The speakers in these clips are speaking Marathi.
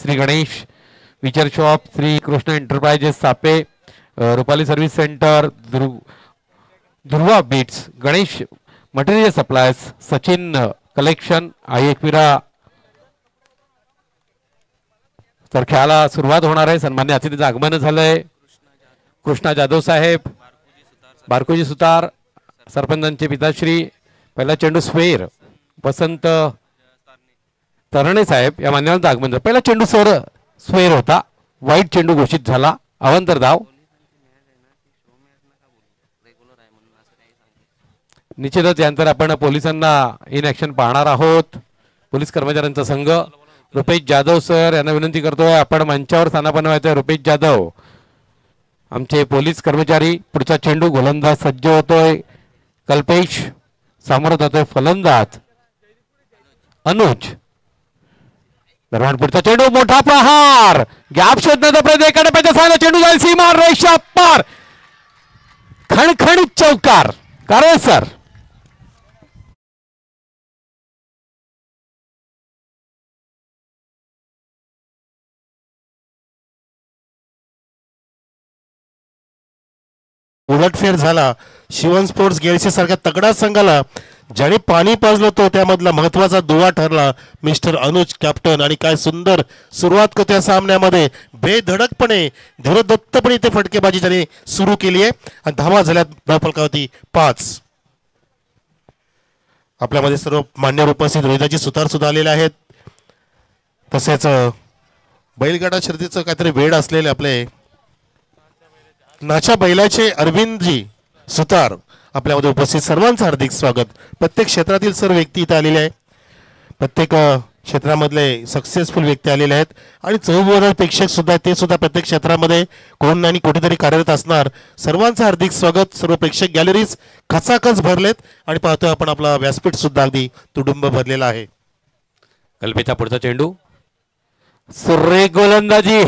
श्री गणेश विचार शॉप, श्री कृष्ण एंटरप्राइजेस सापे, Rupali service centre, Dhruva beats, Ganesh material suppliers, Sachin collection, आयेकविरा. तर खेळाला सुरुवात होणार आहे. सन्मान्य अतिथीचं आगमन झालंय. कृष्णा जाधव साहेब, बारकोजी सुतार, सरपंचांचे पिताश्री. पहिला चेंडू स्वेर, वसंत तरणे साहेब या मान्यवरांचं आगमन झालं. पहिला चेंडू स्वेर होता, वाईट चेंडू घोषित झाला. अवंतर धाव. निश्चितच यानंतर आपण पोलिसांना इन ऍक्शन पाहणार आहोत. पोलीस कर्मचाऱ्यांचा संघ. रुपेश जाधव सर यांना विनंती करतोय आपण मंचावर स्थानापन्न व्हायचंय. रुपेश जाधव आमचे पोलीस कर्मचारी. पुढचा चेंडू गोलंदाज सज्ज होतोय. कल्पेश सामोर जातोय फलंदाज अनुज. दरम्यान पुढचा चेंडू, मोठा प्रहार, गॅप शोधण्याचा प्रयत्न एका टप्प्याच्या सायला चेंडू जाईल सीमा रेषा पार. खणखणीत चौकार. कारण सर उलटफेर झाला. शिवन स्पोर्ट्स गेलसे सारख्या तगडा संघाला ज्याने पाणी पाजलं तो त्यामधला महत्वाचा दुवा ठरला मिस्टर अनुज कॅप्टन. आणि काय सुंदर सुरुवात करत्या सामन्यामध्ये बेधडकपणे धीरदत्तपणे ते फटकेबाजी त्याने सुरू केली आहे. आणि धावा झाल्यात धावफलकावरती 5. आपल्यामध्ये सर्व मान्यवर उपस्थित रोहिदाजी सुतार सुद्धा आलेले आहेत. तसेच बैलगाडा शर्यतीचं काहीतरी वेळ असलेले आपले नाच्या बैलाचे अरविंदजी सुतार आपल्यामध्ये उपस्थित. सर्वांचं हार्दिक स्वागत. प्रत्येक क्षेत्रातील सर्व व्यक्ती इथे आलेले आहेत. प्रत्येक क्षेत्रामधले सक्सेसफुल व्यक्ती आलेले आहेत. आणि चौबोधक प्रेक्षक सुद्धा ते सुद्धा प्रत्येक क्षेत्रामध्ये कोण आणि कुठेतरी कार्यरत असणार. सर्वांचं हार्दिक स्वागत. सर्व प्रेक्षक गॅलरीज खचाखच भरलेत. आणि पाहतोय आपण आपला व्यासपीठ सुद्धा अगदी तुडुंब भरलेला आहे. कल्पेचा पुढचा चेंडू, सुरेख गोलंदाजी.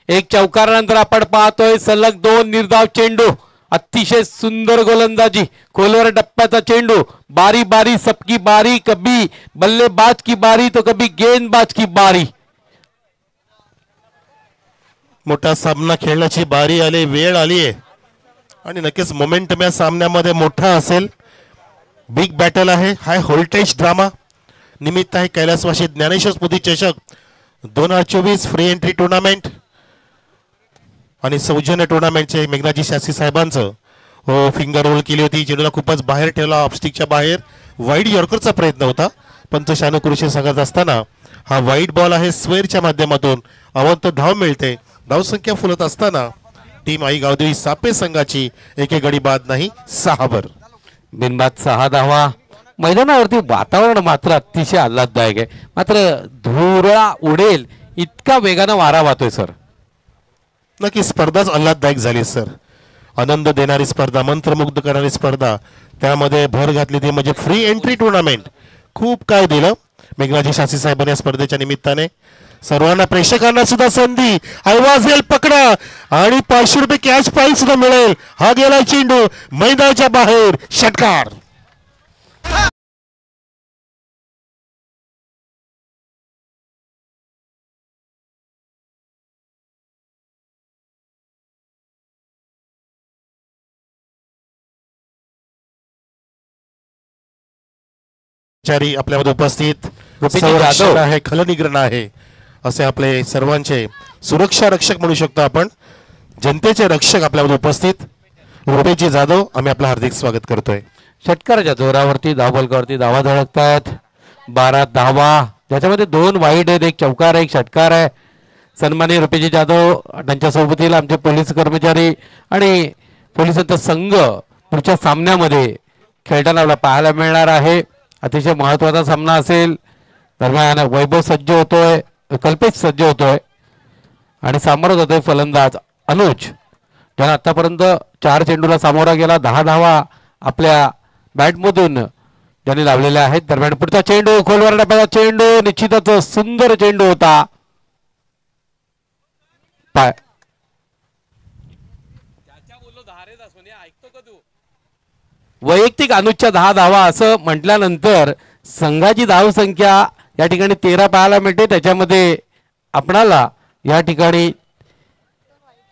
एक चौकारानंतर आपण पाहतोय सलग 2 निर्धाव चेंडू. अतिशय सुंदर गोलंदाजी. खोलवर टप्प्याचा चेंडू. बारी बारी सबकी बारी. कभी बल्लेबाज की बारी तो कभी गेंदबाज की बारी. मोठा सामना खेळण्याची बारी आली, वेळ आली आहे. आणि नक्कीच मोमेंटम या सामन्यामध्ये मोठा असेल. बिग बॅटल आहे. High voltage drama. निमित्त आहे कैलासवासी ज्ञानेश्वर स्मृती चषक 2024 फ्री एंट्री टुर्नामेंट आणि सौजन्य टुर्नामेंटचे मेघनाजी शास्त्री साहेबांचं हो फिंगर रोल केली होती. चेंडूला खूपच बाहेर ठेवला, ऑफस्टिकच्या बाहेर. वाईड यॉर्करचा प्रयत्न होता पण तो शानू कृषी सांगत असताना हा वाईड बॉल आहे. स्क्वेअरच्या माध्यमातून अवंत धाव मिळते. धावसंख्या फुलत असताना टीम आई गावदेवी सापे संघाची एके गडी बाद नाही 6 बिनबाद 6 धावा. मैदानावरती वातावरण मात्र अतिशय आल्हाददायक आहे. मात्र धुरळा उडेल इतका वेगानं वारा वाहतोय सर. नक्की स्पर्धाच आल्हाददायक झाली सर. आनंद देणारी स्पर्धा, मंत्रमुग्ध करणारी स्पर्धा, त्यामध्ये भर घातली ती म्हणजे फ्री एंट्री टुर्नामेंट. खूप काय दिलं मेघनाजी शास्त्री साहेबांनी या स्पर्धेच्या निमित्ताने. सर्वांना प्रेक्षकांना सुद्धा संधी. आवाज येईल पकडा आणि 500 रुपये कॅश प्राइज सुद्धा मिळेल. हा गेला चेंडू मैदानाच्या बाहेर. षटकार. आपल्यामध्ये उपस्थित संरक्षक आहे, खलनिग्रह आहे, असे आपले सर्वांचे सुरक्षा रक्षक म्हणू शकतो आपण. जनतेचे रक्षक आपल्यामध्ये उपस्थित रुपेशजी जाधव, आम्ही आपलं हार्दिक स्वागत करतोय. षटकाराच्या जोरावरती धावफलकावरती धावा धडकतात. 12 धावा, ज्याच्यामध्ये 2 वाईड आहेत, 1 चौकार आहे, 1 षटकार आहे. सन्माननीय रुपेशजी जाधव त्यांच्या सोबतीला आमचे पोलीस कर्मचारी आणि पोलिसांचा संघ पुढच्या सामन्यामध्ये खेळताना पाहायला मिळणार आहे. अतिशय महत्त्वाचा सामना असेल. दरम्यान वैभव सज्ज होतोय, कल्पेश सज्ज होतोय आणि सामोरं जातोय फलंदाज अनुज, ज्याने आतापर्यंत 4 चेंडूला सामोरा गेला. 10 धावा आपल्या बॅटमधून ज्यांनी लावलेल्या आहेत. दरम्यान पुढचा चेंडू, खोलवर टप्प्याचा चेंडू, निश्चितच सुंदर चेंडू होता. वैयक्तिक अनुजच्या 10 धावा असं म्हटल्यानंतर संघाची धावसंख्या या ठिकाणी 13 पाहायला मिळते. त्याच्यामध्ये आपणाला या ठिकाणी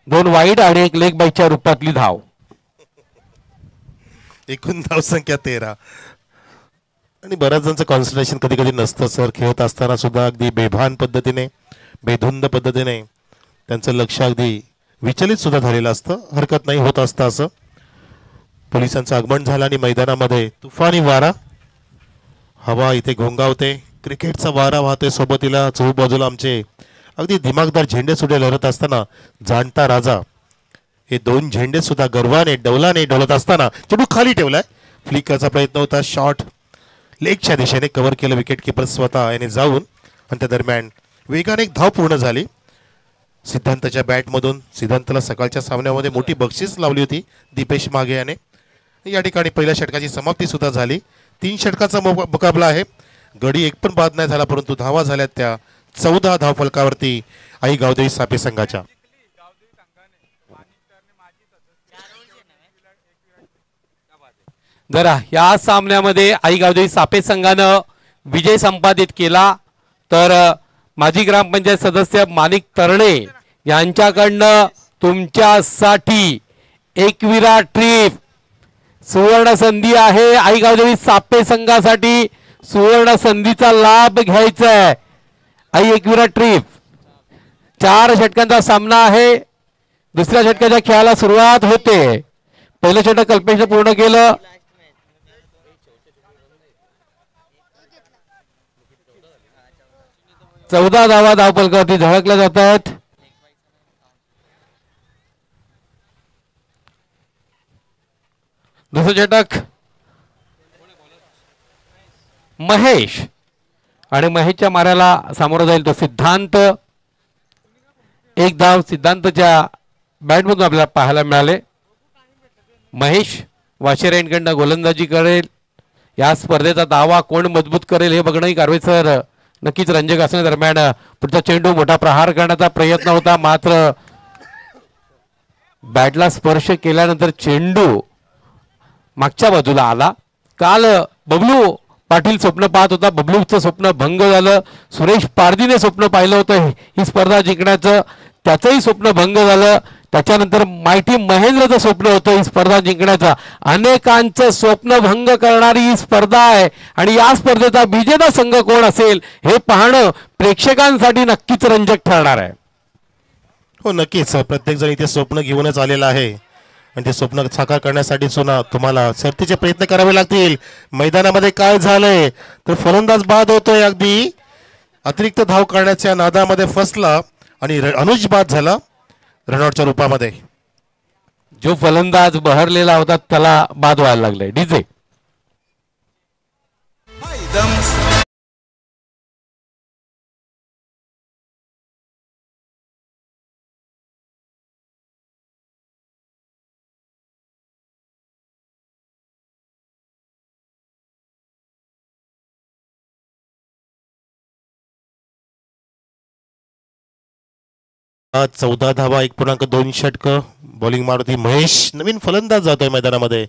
2 वाईड आणि 1 लेग बाईच्या रूपातली धाव. एकूण धावसंख्या 13. आणि बऱ्याच जणांचं कॉन्सन्ट्रेशन कधी कधी नसतं सर. खेळत असताना सुद्धा अगदी बेभान पद्धतीने बेधुंद पद्धतीने त्यांचं लक्ष अगदी विचलित सुद्धा झालेलं असतं. हरकत नाही, होत असतं असं. पोलिसांचं आगमन झालं आणि मैदानामध्ये तुफानी वारा, हवा इथे घोंगावते. क्रिकेटचा वारा वाहतोय सोबतीला. चहूबाजूला आमचे अगदी दिमागदार झेंडे सुद्धा लहरत असताना जाणता राजा हे 2 झेंडे सुद्धा गर्वाने डौलाने डोलत असताना चेंडू खाली ठेवलाय. फ्लिकरचा प्रयत्न होता. शॉट लेगच्या दिशेने कव्हर केलं विकेट किपर स्वतः याने जाऊन. आणि त्या दरम्यान वेगाने एक धाव पूर्ण झाली सिद्धांतच्या बॅटमधून. सिद्धांतला सकाळच्या सामन्यामध्ये मोठी बक्षीस लावली होती दीपेश मागे याने. या ठिकाणी पहिल्या षटकाची समाप्ती सुद्धा झाली. 3 षटकाचा मुकाबला आहे. गडी एक पण बाद नाही झाला, परंतु धावा झाल्यात त्या 14 धाव फलकावरती आई गावदेवी सापे संघाच्या. जरा या सामन्यामध्ये आई गावदेवी सापे संघानं विजय संपादित केला तर माजी ग्रामपंचायत सदस्य माणिक तरणे यांच्याकडनं तुमच्यासाठी एकविरा ट्रिप सुवर्ण संधी आहे. आई गावदेवी सापे संघासाठी सुवर्ण संधीचा लाभ घ्यायचा आहे. आई एकविरा ट्रिप 4 षटकांचा सामना आहे. दुसऱ्या षटकाच्या खेळाला सुरुवात होते. पहिलं षटक कल्पेशने पूर्ण केलं. चौदा धावा धावफलकावरती झळकल्या जात आहेत. दुसरं षटक महेश आणि महेशच्या माऱ्याला सामोरा जाईल तो सिद्धांत. 1 धाव सिद्धांतच्या बॅटमधून आपल्याला पाहायला मिळाले. महेश वाशेरेंकडनं गोलंदाजी करेल. या स्पर्धेचा दावा कोण मजबूत करेल हे बघणंही कारवेसर नक्कीच रंजक असण्या दरम्यान पुढचा चेंडू मोठा प्रहार करण्याचा प्रयत्न होता, मात्र बॅटला स्पर्श केल्यानंतर चेंडू मागच्या बाजूला आला. काल बबलू पाटील स्वप्न पाहत होता. बबलूचं स्वप्न भंग झालं. सुरेश पारदीने स्वप्न पाहिलं होतं ही स्पर्धा जिंकण्याचं, त्याचंही स्वप्न भंग झालं. त्याच्यानंतर मायटी महेंद्रचं स्वप्न होतं ही स्पर्धा जिंकण्याचं. अनेकांचं स्वप्न भंग करणारी ही स्पर्धा आहे आणि या स्पर्धेचा विजेता संघ कोण असेल हे पाहणं प्रेक्षकांसाठी नक्कीच रंजक ठरणार आहे. हो नक्कीच. प्रत्येक जण इथे स्वप्न घेऊनच आलेला आहे आणि ते स्वप्न साकार करण्यासाठी सुद्धा तुम्हाला शर्तीचे प्रयत्न करावे लागतील. मैदानामध्ये काय झालंय तर फलंदाज बाद होतोय. अगदी अतिरिक्त धाव करण्याच्या नादामध्ये फसला आणि अनुज बाद झाला रनआउटच्या रूपामध्ये. जो फलंदाज बहरलेला होता त्याला बाद व्हायला लागले. डीजे आज 14 धावा 1.2 षटक. बॉलिंग मारुती महेश. नवीन फलंदाज जातोय मैदानामध्ये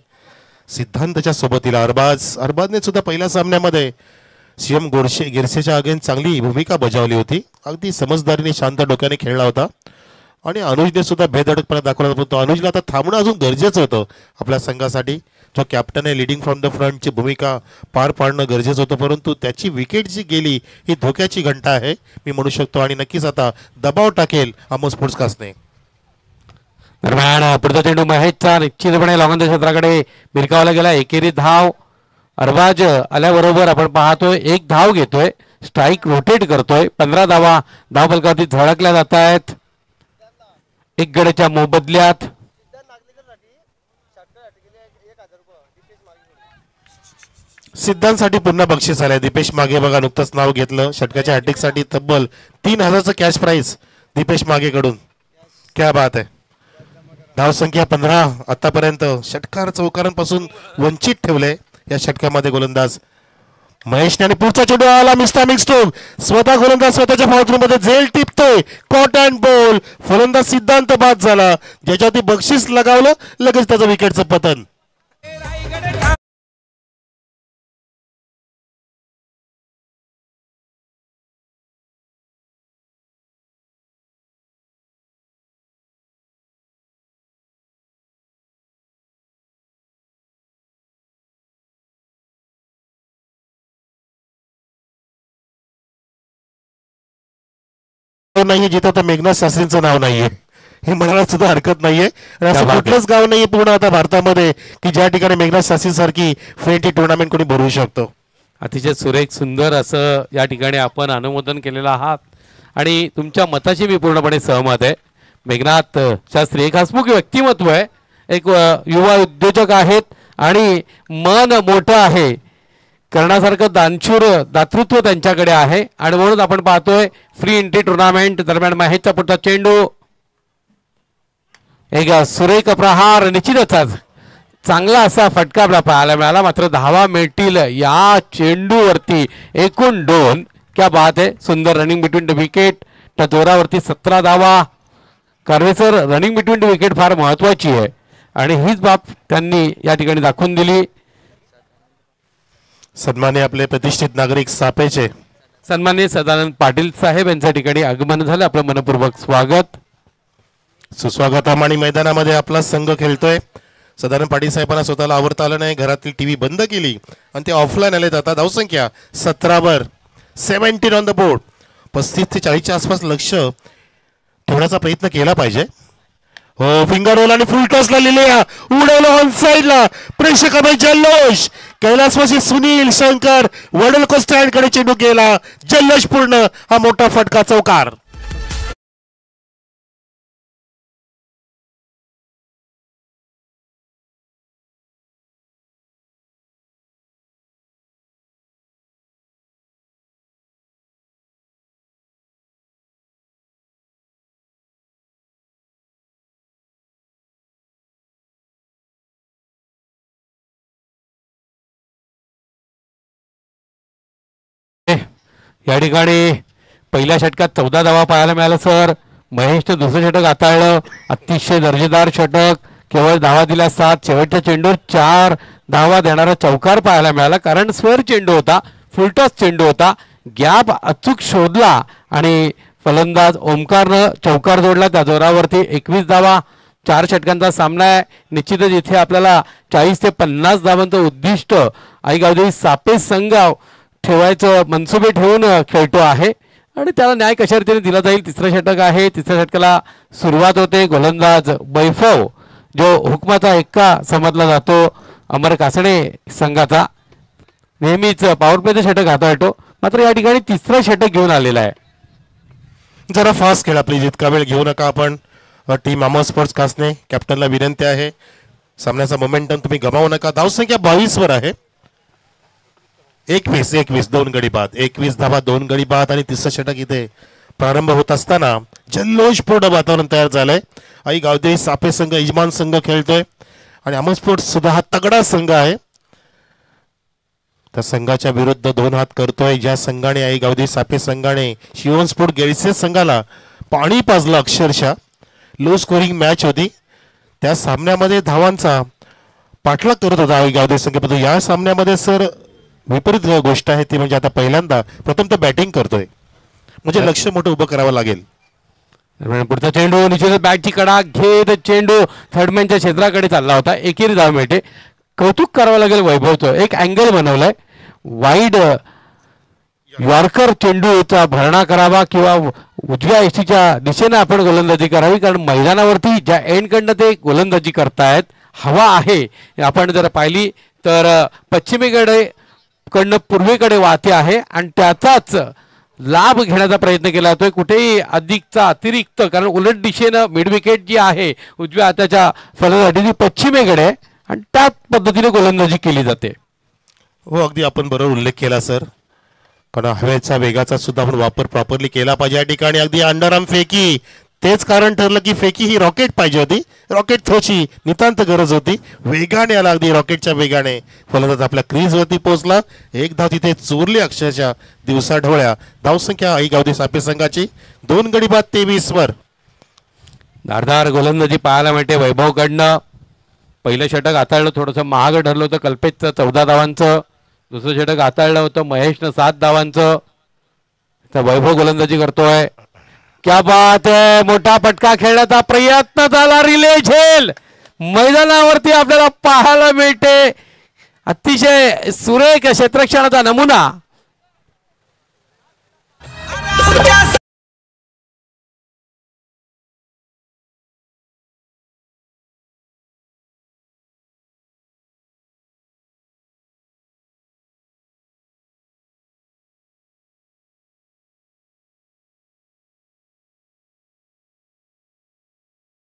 सिद्धांतच्या सोबतीला अरबाजने सुद्धा पहिल्या सामन्यामध्ये सीएम गिरसेच्या अगेन्स्ट चांगली भूमिका बजावली होती. अगदी समजदारीने शांत डोक्याने खेळला होता आणि अनुजने सुद्धा बेधडकपणा दाखवला होता. अनुजला आता थांबणं अजून गरजेचं होतं आपल्या संघासाठी. जो कॅप्टन आहे लिडिंग फ्रॉम द फ्रंटची भूमिका पार पाडणं गरजेचं होतं, परंतु त्याची विकेट जी गेली ही धोक्याची घंटा आहे मी म्हणू शकतो आणि नक्कीच आता दबाव टाकेल आमोस स्पोर्ट्सकास्टने. दरम्यान पुढचा चेंडू महेशचा निश्चितपणे लॉंगॉन क्षेत्राकडे भिरकावला गेला. एकेरी धाव अरबाज आल्याबरोबर आपण पाहतोय 1 धाव घेतोय. स्ट्राईक रोटेट करतोय. 15 धावा धावफलकावरती झळकल्या जात आहेत. 1 गड्याच्या मोबदल्यात सिद्धांतसाठी पुन्हा बक्षीस आलंय. दीपेश मागे बघा नुकतंच नाव घेतलं. षटकाच्या हॅट्रिकसाठी तब्बल 3000चं कॅश प्राइस दीपेश मागेकडून. क्या बात आहे. धावसंख्या 15 आतापर्यंत षटकार चौकारांपासून वंचित ठेवले या षटकामध्ये गोलंदाज महेशने. आणि पुढचा चेंडू आला मिस्टर मिक्स्टोक. स्वतः गोलंदाज स्वतःच्या फाउलमध्ये झेल टिपतोय. Caught and ball. फलंदाज सिद्धांत बाद झाला. ज्याच्यावरती बक्षीस लगावलं लगेच त्याचं विकेटचं पतन. कुठं नाहीये जिथं आता मेघनाथ शास्त्रींचं नाव नाहीये, हे म्हणायला सुद्धा हरकत नाहीये. आणि असं क्या बात कुठलंच गाव नाहीये पूर्ण आता भारतामध्ये की ज्या ठिकाणी मेघनाथ शास्त्री सारखी फ्रेंटी टुर्नामेंट कोणी भरवू शकतो. अतिशय सुरेख सुंदर असं या ठिकाणी आपण अनुमोदन केलेलं आहात आणि तुमच्या मताशी मी पूर्णपणे सहमत आहे. मेघनाथ शास्त्री एक हसमुख व्यक्तिमत्व आहे, एक युवा उद्योजक आहेत आणि मन मोठं आहे, करण्यासारखं दानशूर दातृत्व त्यांच्याकडे आहे. आणि म्हणून आपण पाहतोय फ्री एंट्री टुर्नामेंट दरम्यान महेशचा पुढचा चेंडू, एक सुरेख प्रहार, निश्चितच चांगला असा फटका आपला पाहायला मिळाला. मात्र धावा मिळतील या चेंडूवरती, एकूण 2. क्या बात आहे, सुंदर रनिंग बिटवीन द विकेट. त्या जोरावरती 17 धावा. कारवेसर रनिंग बिटवीन द विकेट फार महत्वाची आहे आणि हीच बाब त्यांनी या ठिकाणी दाखवून दिली. सन्मान्य आपले प्रतिष्ठित नागरिक सापेचे सन्माननीय सदानंद पाटील साहेब यांच्या ठिकाणी आगमन झालं. आपलं मनपूर्वक स्वागत, सुस्वागत. आणि मैदानामध्ये आपला संघ खेळतोय. सदानंद पाटील साहेबांना स्वतःला आवरता आलं नाही, घरातली टीव्ही बंद केली आणि ते ऑफलाईन आले. आता धावसंख्या 17 17 ऑन द बोर्ड. 35 ते 40च्या आसपास लक्ष ठेवण्याचा प्रयत्न केला पाहिजे. हो, फिंगर रोल आणि फुल टॉसला लिहिलेला उडवलं ऑन साईडला. प्रेक्षकांमध्ये जल्लोष. कैलासवासी सुनील शंकर वडलको स्टँड कडे चेंडू गेला, जल्लोष पूर्ण. हा मोठा फटका, चौकार. या ठिकाणी पहिल्या षटकात 14 धावा पाहायला मिळालं सर. महेशनं दुसरं षटक हाताळलं, अतिशय दर्जेदार षटक. केवळ धावा दिल्या 7. शेवटच्या चेंडूवर 4 धावा देणारा चौकार पाहायला मिळाला, कारण स्क्वेअर चेंडू होता, फुलटॉस चेंडू होता. गॅप अचूक शोधला आणि फलंदाज ओमकारनं चौकार जोडला. त्या जोरावरती 21 धावा. 4 षटकांचा सामना आहे. निश्चितच इथे आपल्याला 40 ते 50 धावांचं उद्दिष्ट आईगावदेवी सापे संघ ठेवायचं मनसुबे ठेवून खेळतो आहे आणि त्याला न्याय कशा रीतीने दिला जाईल. तिसरं षटक आहे. तिसऱ्या षटकाला सुरुवात होते. गोलंदाज वैभव जो हुकमाचा एक्का समजला जातो अमर कासणे संघाचा, नेहमीच पॉवर प्लेचं षटक हाताळतो. मात्र या ठिकाणी तिसरं षटक घेऊन आलेला आहे. जरा फास्ट खेळा प्लीज, इतका वेळ घेऊ नका आपण. टीम अमर स्पोर्ट्स कासने कॅप्टनला विनंती आहे, सामन्याचा मोमेंटम तुम्ही गमावू नका. धावसंख्या 22 वर आहे. 21 2 गडी बाद, 21 धावा 2 गडी बाद. आणि तिसरं षटक इथे प्रारंभ होत असताना जल्लोषपूर्ण वातावरण तयार झालंय. आई गावदेवी सापे संघ यजमान संघ खेळतोय आणि अमर स्पोर्ट्स सुद्धा हा तगडा संघ आहे. त्या संघाच्या विरुद्ध 2 हात करतोय. ज्या संघाने आई गावदेवी सापे संघाने शिवम स्पोर्ट गेरिसेस संघाला पाणी पाजलं, अक्षरशः लो स्कोरिंग मॅच होती. त्या सामन्यामध्ये धावांचा पाठलाग करत होता आई गावदेवी संघ. या सामन्यामध्ये सर विपरीत गोष्ट आहे ती म्हणजे आता पहिल्यांदा प्रथम तर बॅटिंग करतोय, म्हणजे लक्ष मोठं उभं करावं लागेल. पुढचा चेंडू निश्चितच बॅटची कडा घेत चेंडू थर्डमॅनच्या क्षेत्राकडे चालला होता. एकेरी धाव मिळते. कौतुक करावं लागेल वैभवचं. एक अँगल बनवलाय, वाईड यॉर्कर चेंडूचा भरणा करावा किंवा उजव्या एसटीच्या दिशेने आपण गोलंदाजी करावी, कारण मैदानावरती ज्या एंडकडनं ते गोलंदाजी करतायत हवा आहे. आपण जर पाहिली तर पश्चिमेकडे कडनं पूर्वेकडे वाहते आहे आणि त्याचाच लाभ घेण्याचा प्रयत्न केला जातोय. कुठेही अधिकचा अतिरिक्त, कारण उलट दिशेनं मिड विकेट जी आहे उजव्या हाताच्या फलंदाजी ती पश्चिमेकडे आणि त्याच पद्धतीने गोलंदाजी केली जाते. हो, अगदी आपण बरोबर उल्लेख केला सर, कारण हवेचा वेगाचा सुद्धा आपण वापर प्रॉपरली केला पाहिजे. या ठिकाणी अगदी अंडरआर्म फेकी, तेच कारण ठरलं की फेकी ही रॉकेट पाहिजे होती. रॉकेट थ्रोची नितांत गरज होती. वेगाने आला, अगदी रॉकेटच्या वेगाने फलंदाज आपल्या क्रीजवरती पोहोचला. एक धाव तिथे चोरली अक्षरशः दिवसा ढवळ्या. धावसंख्या आई गावदेवी सापे संघाची 2 गडी बाद 23 वर. धारदार गोलंदाजी पाहायला मिळते वैभवकडनं. पहिलं षटक हाताळलं थोडंसं महाग ठरलं होतं कल्पेशचं 14 धावांचं. दुसरं षटक हाताळलं होतं महेशनं 7 धावांचं. वैभव गोलंदाजी करतोय. क्या बात आहे, मोठा फटका खेळण्याचा प्रयत्न झाला. रिले झेल मैदानावरती आपल्याला पाहायला मिळते. अतिशय सुरेख क्षेत्ररक्षणाचा नमुना.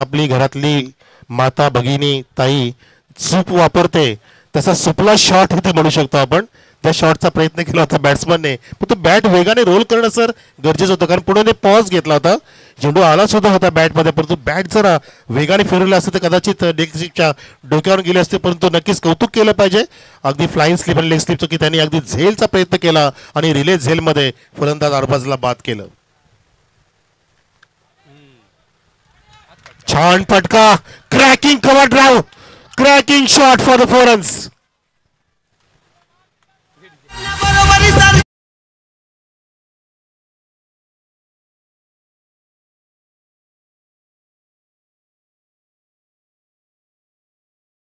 आपली घरातली माता भगिनी ताई सूप वापरते तसा सुपला शॉट इथे म्हणू शकतो आपण. त्या शॉटचा प्रयत्न केला होता बॅट्समनने, पण तो बॅट वेगाने रोल करणं सर गरजेचं होतं, कारण पुढे पॉज घेतला होता. झेंडू आला सुद्धा होता बॅटमध्ये, परंतु बॅट जरा वेगाने फिरवलं असतं तर कदाचित लेग स्लिपच्या डोक्यावर गेले असते. परंतु नक्कीच कौतुक केलं पाहिजे अगदी फ्लाईंग स्लिप आणि लेग स्लिपचं, की त्यांनी अगदी झेलचा प्रयत्न केला आणि रिले झेलमध्ये फलंदाज अरबाजला बाद केलं. छान फटका, cracking cover drive, cracking shot for the 4 runs.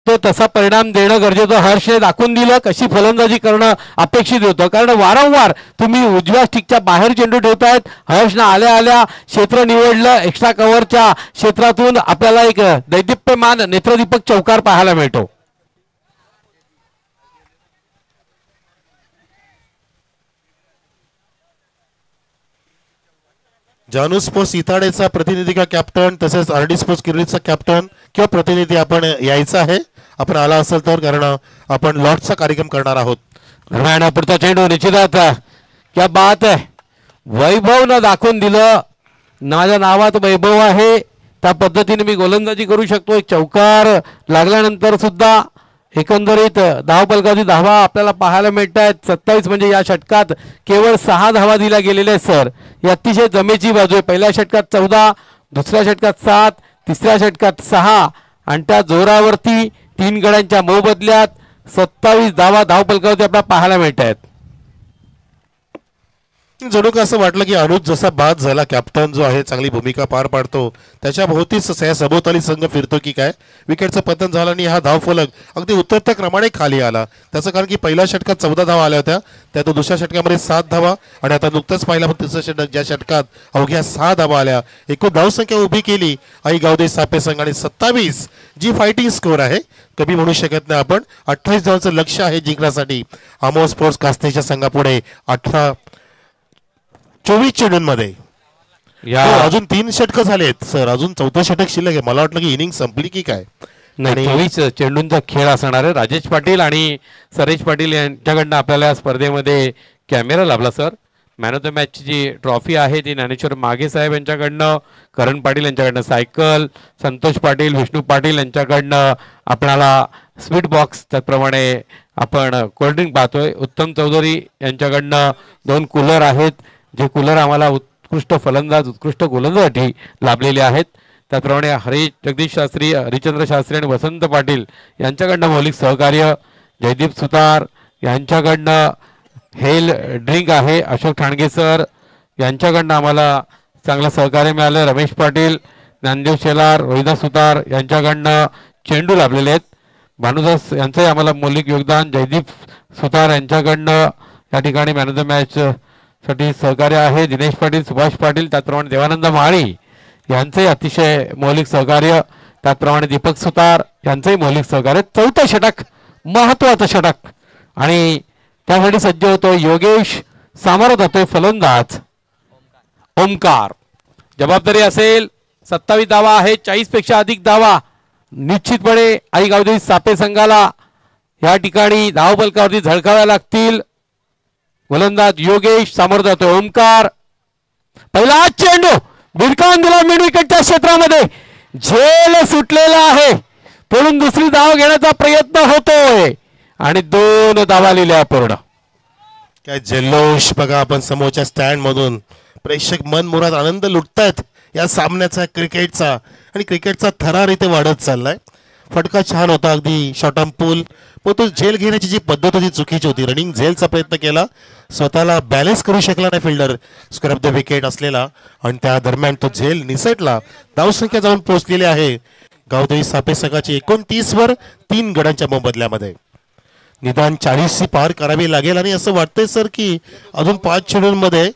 तो तसा परिणाम देणं गरजेचं. हर्षने दाखवून दिलं कशी फलंदाजी करणं अपेक्षित होतं, कारण वारंवार तुम्ही उजव्या स्टिकच्या बाहेर चेंडू ठेवतायत. हर्षनं आल्या आल्या क्षेत्र निवडलं, एक्स्ट्रा कव्हरच्या क्षेत्रातून आपल्याला एक दैदिप्यमान नेत्रदीपक चौकार पाहायला मिळतो. जानू स्पोर्ट्स इताडेचा प्रतिनिधी का कॅप्टन, तसेच आरडी स्पोर्ट्स किरीचा कॅप्टन किंवा प्रतिनिधी आपण यायचं आहे, आपण आला असेल तर, कारण आपण लॉटचा कार्यक्रम करणार आहोत. दरम्यान पुढचा चेंडू निश्चितच क्या बात आहे, वैभवनं दाखवून दिलं माझ्या नावात वैभव आहे, त्या पद्धतीने मी गोलंदाजी करू शकतो. चौकार लागल्यानंतर सुद्धा एकंदरीत धावफलकाची धावा आपल्याला पाहायला मिळत आहेत. 27 म्हणजे या षटकात केवळ 6 धावा दिल्या गेलेल्या आहेत सर. ही अतिशय जमेची बाजू आहे. पहिल्या षटकात 14, दुसऱ्या षटकात 7, तिसऱ्या षटकात 6 आणि त्या जोरावरती 3 गड्यांच्या मोबदल्यात 27 धावा धावफलकावरती आपल्याला पाहायला मिळत आहेत. जणू का असं वाटलं की अनुज जसा बाद झाला, कॅप्टन जो आहे चांगली भूमिका पार पाडतो, त्याच्या भोवतीच सभोवताली संघ फिरतो की काय. विकेटचं पतन झालं आणि हा धावफलक अगदी उतरत्या क्रमाने खाली आला. त्याचं कारण की पहिल्या षटकात 14 धावा आल्या होत्या, त्यात दुसऱ्या षटकामध्ये 7 धावा आणि आता नुकतंच पाहिला पण तिसरं षटक ज्या षटकात अवघ्या 6 धावा आल्या. एकूण धावसंख्या उभी केली आई गावदे सापे संघ आणि 27 जी फायटिंग स्कोर आहे, कमी म्हणू शकत नाही आपण. 28 धावांचं लक्ष्य आहे जिंकण्यासाठी आमो स्पोर्ट्स कास्तेच्या संघापुढे 24 चेंडूंमध्ये. अजून 3 षटकं झालेत सर, अजून 4थं षटक शिल्लक आहे. मला वाटलं की इनिंग संपली की काय. नाही, 24 चेंडूंचा खेळ असणार आहे. राजेश पाटील आणि सरेश पाटील यांच्याकडनं आपल्याला या स्पर्धेमध्ये कॅमेरा लाभला सर. मॅन ऑफ द मॅचची जी ट्रॉफी आहे ती ज्ञानेश्वर मागे साहेब यांच्याकडनं, करण पाटील यांच्याकडनं सायकल, संतोष पाटील, विष्णू पाटील यांच्याकडनं आपल्याला स्वीट बॉक्स, त्याचप्रमाणे आपण कोल्ड्रिंक पाहतोय. उत्तम चौधरी यांच्याकडनं 2 कूलर आहेत, जे कूलर आम्हाला उत्कृष्ट फलंदाज, उत्कृष्ट गोलंदाजासाठी लाभलेले आहेत. त्याचप्रमाणे जगदीश शास्त्री, हरिचंद्र शास्त्री आणि वसंत पाटील यांच्याकडनं मौलिक सहकार्य. जयदीप सुतार यांच्याकडनं हेल ड्रिंक आहे. अशोक ठाणगे सर यांच्याकडनं आम्हाला चांगलं सहकार्य मिळालं. रमेश पाटील, ज्ञानदेव शेलार, रोहिदास सुतार यांच्याकडनं चेंडू लाभलेले आहेत. भानुदास यांचंही आम्हाला मौलिक योगदान. जयदीप सुतार यांच्याकडनं या ठिकाणी मॅन ऑफ द मॅच साठी सहकार्य आहे. दिनेश पाटील, सुभाष पाटील, त्याचप्रमाणे देवानंद माळी यांचंही अतिशय मौलिक सहकार्य. त्याचप्रमाणे दीपक सुतार यांचंही मौलिक सहकार्य. 4थं षटक, महत्वाचं षटक, आणि त्यासाठी सज्ज होतो योगेश. सामोरं जातोय फलंदाज ओमकार. जबाबदारी असेल. 27 धावा आहे, 40 पेक्षा अधिक धावा निश्चितपणे आई गावदेवी सापे संघाला या ठिकाणी धावफलकावरती झळकाव्या लागतील. गोलंदाज योगेश, सामोरं जातोय ओमकार. पहिला चेंडू भिरकावून दिला मिड विकेटच्या क्षेत्रामध्ये, झेल सुटलेला आहे. पुढून दुसरी धाव घेण्याचा प्रयत्न होतोय आणि 2 धावा लिहिल्या पूर्ण. काय जल्लोष बघा आपण समोरच्या स्टँड मधून. प्रेक्षक मन मुराद आनंद लुटतायत या सामन्याचा, क्रिकेटचा, आणि क्रिकेटचा थरार इथे वाढत चाललाय. फटका छान होता, अगदी शॉर्ट आर्म पूल, पण तो झेल घेण्याची जी पद्धत होती चुकीची होती. रनिंग झेलचा प्रयत्न केला, स्वतःला बॅलन्स करू शकला नाही fielder square of the wicket असलेला, आणि त्या दरम्यान तो झेल निसटला. धावसंख्या जाऊन पोहोचलेली आहे गावदेवी सापे संघाची 29 वर 3 गड्यांच्या मोबदल्यामध्ये. निदान 40 पार करावी लागेल, आणि असं वाटतंय सर की अजून 5 चेंडूंमध्ये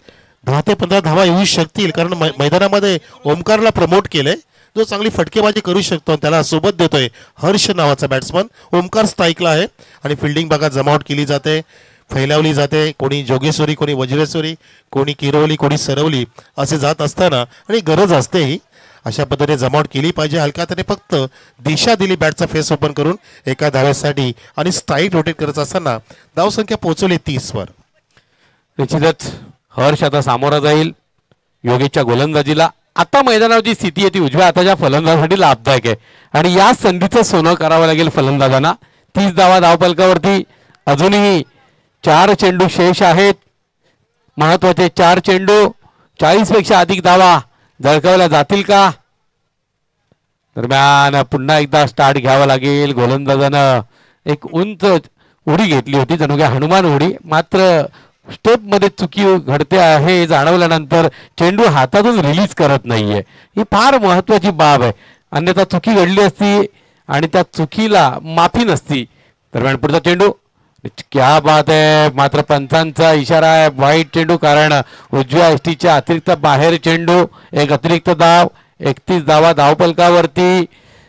10 ते 15 धावा येऊ शकतील, कारण मैदानामध्ये ओमकारला प्रमोट केलंय, जो चांगली फटकेबाजी करू शकतो. त्याला सोबत देतोय हर्ष नावाचा बॅट्समन. ओमकार स्ट्राईकला आहे आणि फिल्डिंग भागात जमावट केली जाते. फैलावली जाते, कोणी जोगेश्वरी, कोणी वज्रेश्वरी, कोणी किरवली, कोणी सरवली असे जात असताना आणि गरज असते ही अशा पद्धतीने जमावट केली पाहिजे. हलका त्याने फक्त दिशा दिली बॅटचा फेस ओपन करून एका धाव्यासाठी आणि स्ट्राईक रोटेट करत असताना धावसंख्या पोहोचवली 30 वर. निश्चितच हर्ष आता सामोरा जाईल योगेशच्या गोलंदाजीला. आता मैदानाची स्थिती आहे ती उजव्या हाताच्या फलंदाजासाठी लाभदायक आहे आणि या संधीचं सोनं करावं लागेल फलंदाजांना. 30 धावा धावपलकावरती. अजूनही 4 चेंडू शेष आहेत. महत्वाचे 4 चेंडू. 40 पेक्षा अधिक धावा झळकावल्या जातील का? दरम्यान पुन्हा एकदा स्टार्ट घ्यावा लागेल. गोलंदाजानं एक उंच उडी घेतली होती, जणू काय हनुमान उडी. मात्र स्टेप मध्ये चुकी घडते आहे जाणवल्यानंतर चेंडू हातातून रिलीज करत नाहीये. ही फार महत्वाची बाब आहे. अन्यथा चुकी घडली असती आणि त्या चुकीला माफी नसती. दरम्यान पुढचा चेंडू. क्या बात आहे. मात्र पंचांचा इशारा आहे वाईट चेंडू, कारण उजव्या एसटीच्या अतिरिक्त बाहेर चेंडू. एक अतिरिक्त धाव. 31 धावा धावपलकावरती.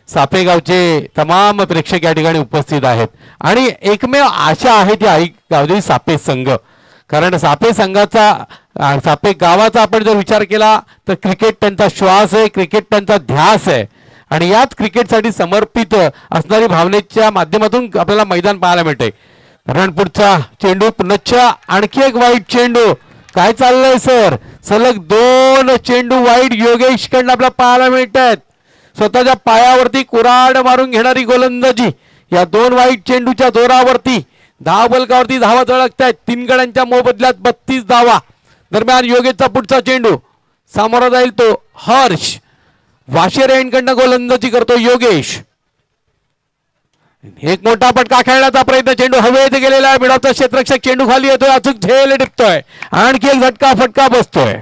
सापेगावचे तमाम प्रेक्षक या ठिकाणी उपस्थित आहेत आणि एकमेव आशा आहे ती आई गावदेवी सापे संघ. कारण सापे संघाचा सापे गावाचा आपण जर विचार केला तर क्रिकेट त्यांचा श्वास आहे, क्रिकेट त्यांचा ध्यास आहे आणि याच क्रिकेटसाठी समर्पित असणारी भावनेच्या माध्यमातून आपल्याला मैदान पाहायला मिळते. कारण पुढचा चेंडू पुनश्च आणखी एक वाईट चेंडू. काय चाललंय सर? सलग 2 चेंडू वाईट योगेश कडनं आपल्याला पाहायला मिळत आहेत. स्वतःच्या पायावरती कुऱ्हाड मारून घेणारी गोलंदाजी. या 2 वाईट चेंडूच्या जोरावरती धावपलकावरती धावा झळकत आहेत. 3 गड्यांच्या मोबदल्यात 32 धावा. दरम्यान योगेशचा पुढचा चेंडू. सामोरा जाईल तो हर्ष. वाशेरेंकडनं गोलंदाजी करतो योगेश. एक मोठा फटका खेळण्याचा प्रयत्न. चेंडू हवेत गेलेला आहे. मिळवतो क्षेत्ररक्षक. चेंडू खाली येतोय. अचूक झेल टिपतोय. आणखी एक झटका फटका बसतोय.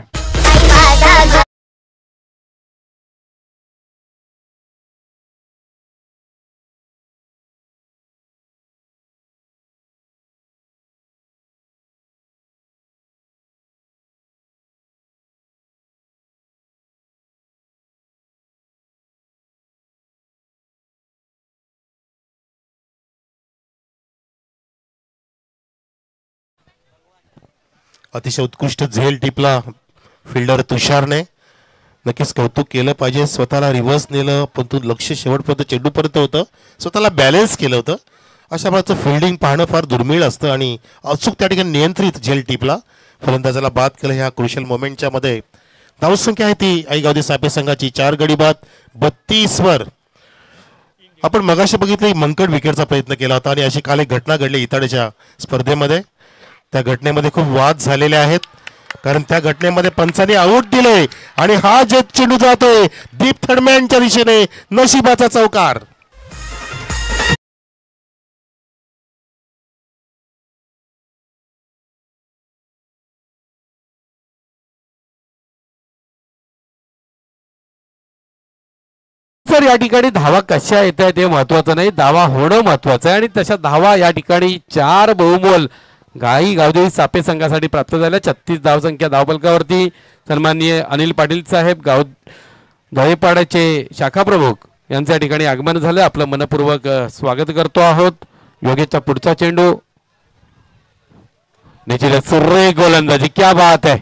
अतिशय उत्कृष्ट झेल टिपला फिल्डर तुषारने. नक्कीच कौतुक केलं पाहिजे. स्वतःला रिव्हर्स नेलं परंतु लक्ष शेवटपर्यंत चेंडूपर्यंत होतं. स्वतःला बॅलन्स केलं होतं. अशा प्रकारचं फिल्डिंग पाहणं फार दुर्मिळ असतं आणि अचूक त्या ठिकाणी नियंत्रित झेल टिपला. फलंदाजाला बाद केलं ह्या क्रुशियल मोमेंटच्या मध्ये. धावसंख्या आहे ती आई गावदेवी सापे संघाची 4 गडी बाद 32 वर. आपण मगाशी बघितली मंकड विकेटचा प्रयत्न केला होता आणि अशी काल एक घटना घडली इताड्याच्या स्पर्धेमध्ये. त्या घटनेमध्ये खूप वाद झालेले आहेत कारण त्या घटनेमध्ये पंचाने आऊट दिले आणि हा जे चेंडू जातोय दीप थर्डमॅनच्या दिशेने. नशिबाचा चौकार. सर या ठिकाणी धावा कशा येत आहेत हे महत्वाचं नाही, धावा होणं महत्वाचं आहे आणि तशा धावा या ठिकाणी 4 बहुमोल गाई गावदेवी सापे संघासाठी प्राप्त झाल्या. 36 धावसंख्या धावपलकावरती. सन्माननीय अनिल पाटील साहेब गाव दळेपाड्याचे शाखा प्रमुख यांचं या ठिकाणी आगमन झालं. आपलं मनपूर्वक स्वागत करतो आहोत. योगेशचा पुढचा चेंडू. निश्चित सुरेख गोलंदाजी. क्या बात आहे.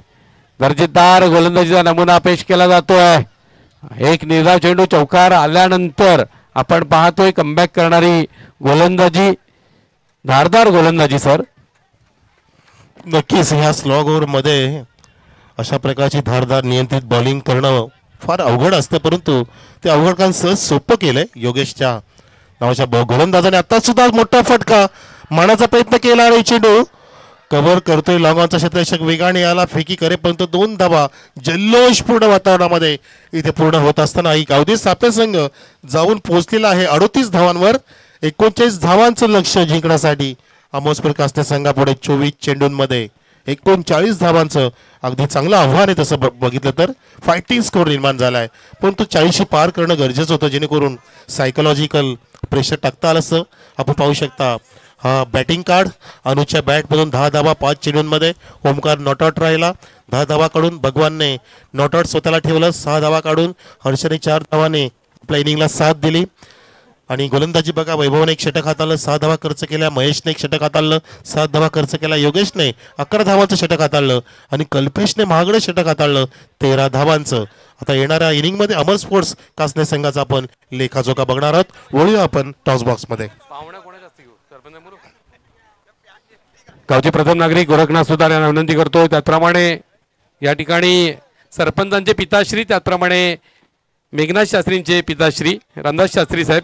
दर्जेदार गोलंदाजीचा नमुना पेश केला जातोय. एक निर्धाव चेंडू चौकार आल्यानंतर आपण पाहतोय कमबॅक करणारी गोलंदाजी. धारदार गोलंदाजी सर. नक्कीच ह्या स्लॉग ओव्हर मध्ये अशा प्रकारची धारदार नियंत्रित बॉलिंग करणं फार अवघड असतं परंतु ते अवघड काम सहज सोपं केलंय योगेशच्या नावाच्या गोलंदाजाने. आता सुद्धा मोठा फटका मारण्याचा प्रयत्न केला आणि चेंडू कव्हर करतोय. लॉंगॉनचा क्षेत्ररक्षक वेगाने आला. फेकी करेपर्यंत 2 धावा जल्लोषपूर्ण वातावरणामध्ये इथे पूर्ण होत असताना ही गावदेवी सापे संघ जाऊन पोहोचलेला आहे 38 धावांवर. 39 धावांचं लक्ष जिंकण्यासाठी अमोसपूर कास्ते संघापुढे 24 चेंडूंमध्ये 39 धावांचं अगदी चांगलं आव्हान आहे. तसं बघितलं तर फायटिंग स्कोर निर्माण झाला आहे परंतु 40 पार करणं गरजेचं होतं जेणेकरून सायकोलॉजिकल प्रेशर टाकता आलं असं. आपण पाहू शकता हा बॅटिंग कार्ड. अनुच्या बॅटमधून 10 धावा 5 चेंडूंमध्ये. ओमकार नॉट आउट राहिला. 10 धावा काढून भगवानने नॉट आउट स्वतःला ठेवलं. 6 धावा काढून हर्षने 4 धावाने आपल्या इनिंगला साथ दिली. आणि गोलंदाजी बघा, वैभवने एक षटक हाताळलं, 6 धावा खर्च केल्या, महेशने एक षटक हाताळलं, 7 धावा खर्च केला, योगेशने 11 धावांचं षटक हाताळलं आणि कल्पेशने महागडे षटक हाताळलं 13 धावांचं. आता येणाऱ्या इनिंगमध्ये अमर स्पोर्ट्स कासने संघाचा आपण लेखाजोखा बघणार आहोत. वळूया आपण टॉस बॉक्स मध्ये. गावचे प्रथम नागरिक गोरखनाथ सुतार यांना विनंती करतो. त्याचप्रमाणे या ठिकाणी सरपंचांचे पिताश्री, त्याचप्रमाणे मेघनाथ शास्त्रींचे पिताश्री रामदास शास्त्री साहेब,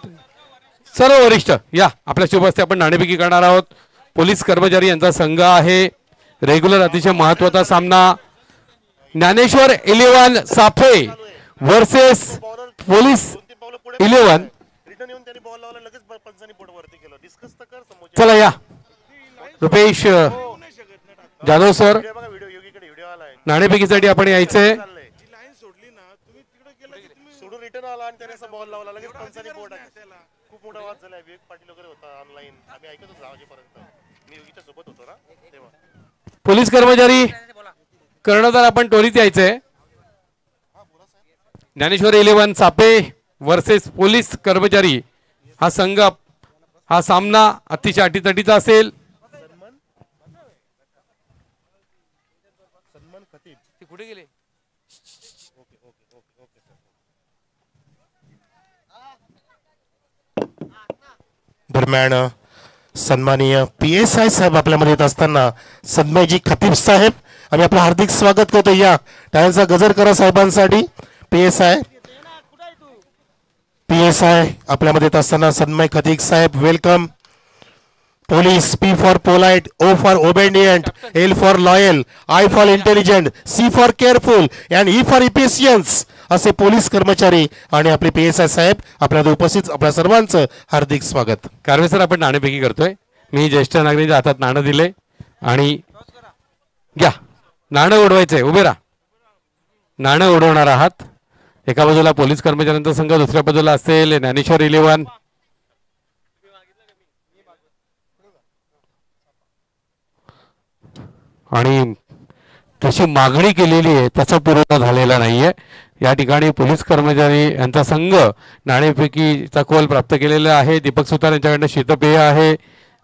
सर्व वरिष्ठ या आपल्या शुभ हस्ते आपण नाणेफेकी करणार आहोत. पोलीस कर्मचारी यांचा संघ आहे. रेग्युलर अतिशय महत्वाचा सामना ज्ञानेश्वर 11 साफे वर्सेस पोलीस 11. चला या रुपेश जाधव सर, नाणेफेकीसाठी आपण यायचंय. पोलीस कर्मचारी कर्णधार आपण टोलीत यायचंय. ज्ञानेश्वर 11 सापे वर्सेस पोलीस कर्मचारी हा संघ, हा सामना अतिशय अटीतटीचा असेल. कुठे गेले? दरम्यान सन्माननीय PSI साहेब आपल्यामध्ये येत असताना सन्मयजी खतीब साहेब, आम्ही आपलं हार्दिक स्वागत करतो. या टाळ्यांचा गजर करा साहेबांसाठी. PSI आपल्यामध्ये येत असताना सन्मय खतीब साहेब, welcome. Police P for polite, O for obedient, L for loyal, I for intelligent, C for careful and E for efficiency असे पोलीस कर्मचारी आणि आपले PSI साहेब आपल्याला उपस्थित आपल्या सर्वांचं हार्दिक स्वागत. कारवे सर, आपण नाणेफेकी करतोय. मी ज्येष्ठ नागरिकांच्या हातात नाणं दिले आणि घ्या, नाणं उडवायचंय. उभे राहा, नाणं उडवणार आहात. एका बाजूला पोलीस कर्मचाऱ्यांचा संघ, दुसऱ्या बाजूला असेल ज्ञानेश्वर 11. आणि तशी मागणी केलेली आहे त्याचा पुरवठा झालेला नाहीये. या ठिकाणी पोलीस कर्मचारी यांचा संघ नाणेफेकीचा कॉल प्राप्त केलेला आहे. दीपक सुतार यांच्याकडनं शीतपेय आहे,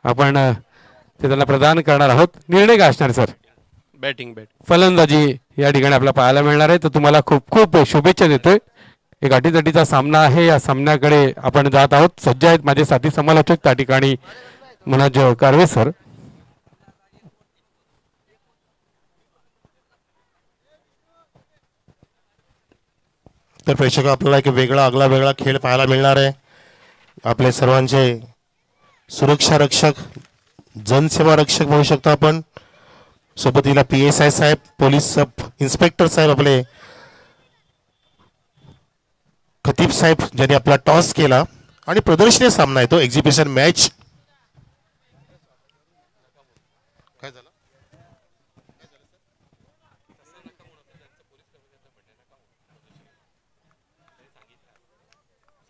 आपण ते त्यांना प्रदान करणार आहोत. निर्णय काय असणार सर? बॅटिंग फलंदाजी या ठिकाणी आपल्याला पाहायला मिळणार आहे. तर तुम्हाला खूप खूप शुभेच्छा देतोय. एक अटीतटीचा सामना आहे. या सामन्याकडे आपण जात आहोत. सज्ज आहेत माझे साथी समालोचक त्या ठिकाणी मनोज कारवे सर. तर प्रेक्षक आपल्याला एक वेगळा आगळा वेगळा खेळ पाहायला मिळणार आहे. आपले सर्वांचे सुरक्षा रक्षक, जनसेवा रक्षक म्हणू शकतो आपण. सोबतीला PSI साहेब, पोलीस सब इन्स्पेक्टर साहेब, आपले खतीब साहेब ज्यांनी आपला टॉस केला आणि प्रदर्शनीय सामना आहे तो एक्झिबिशन मॅच. काय झालं?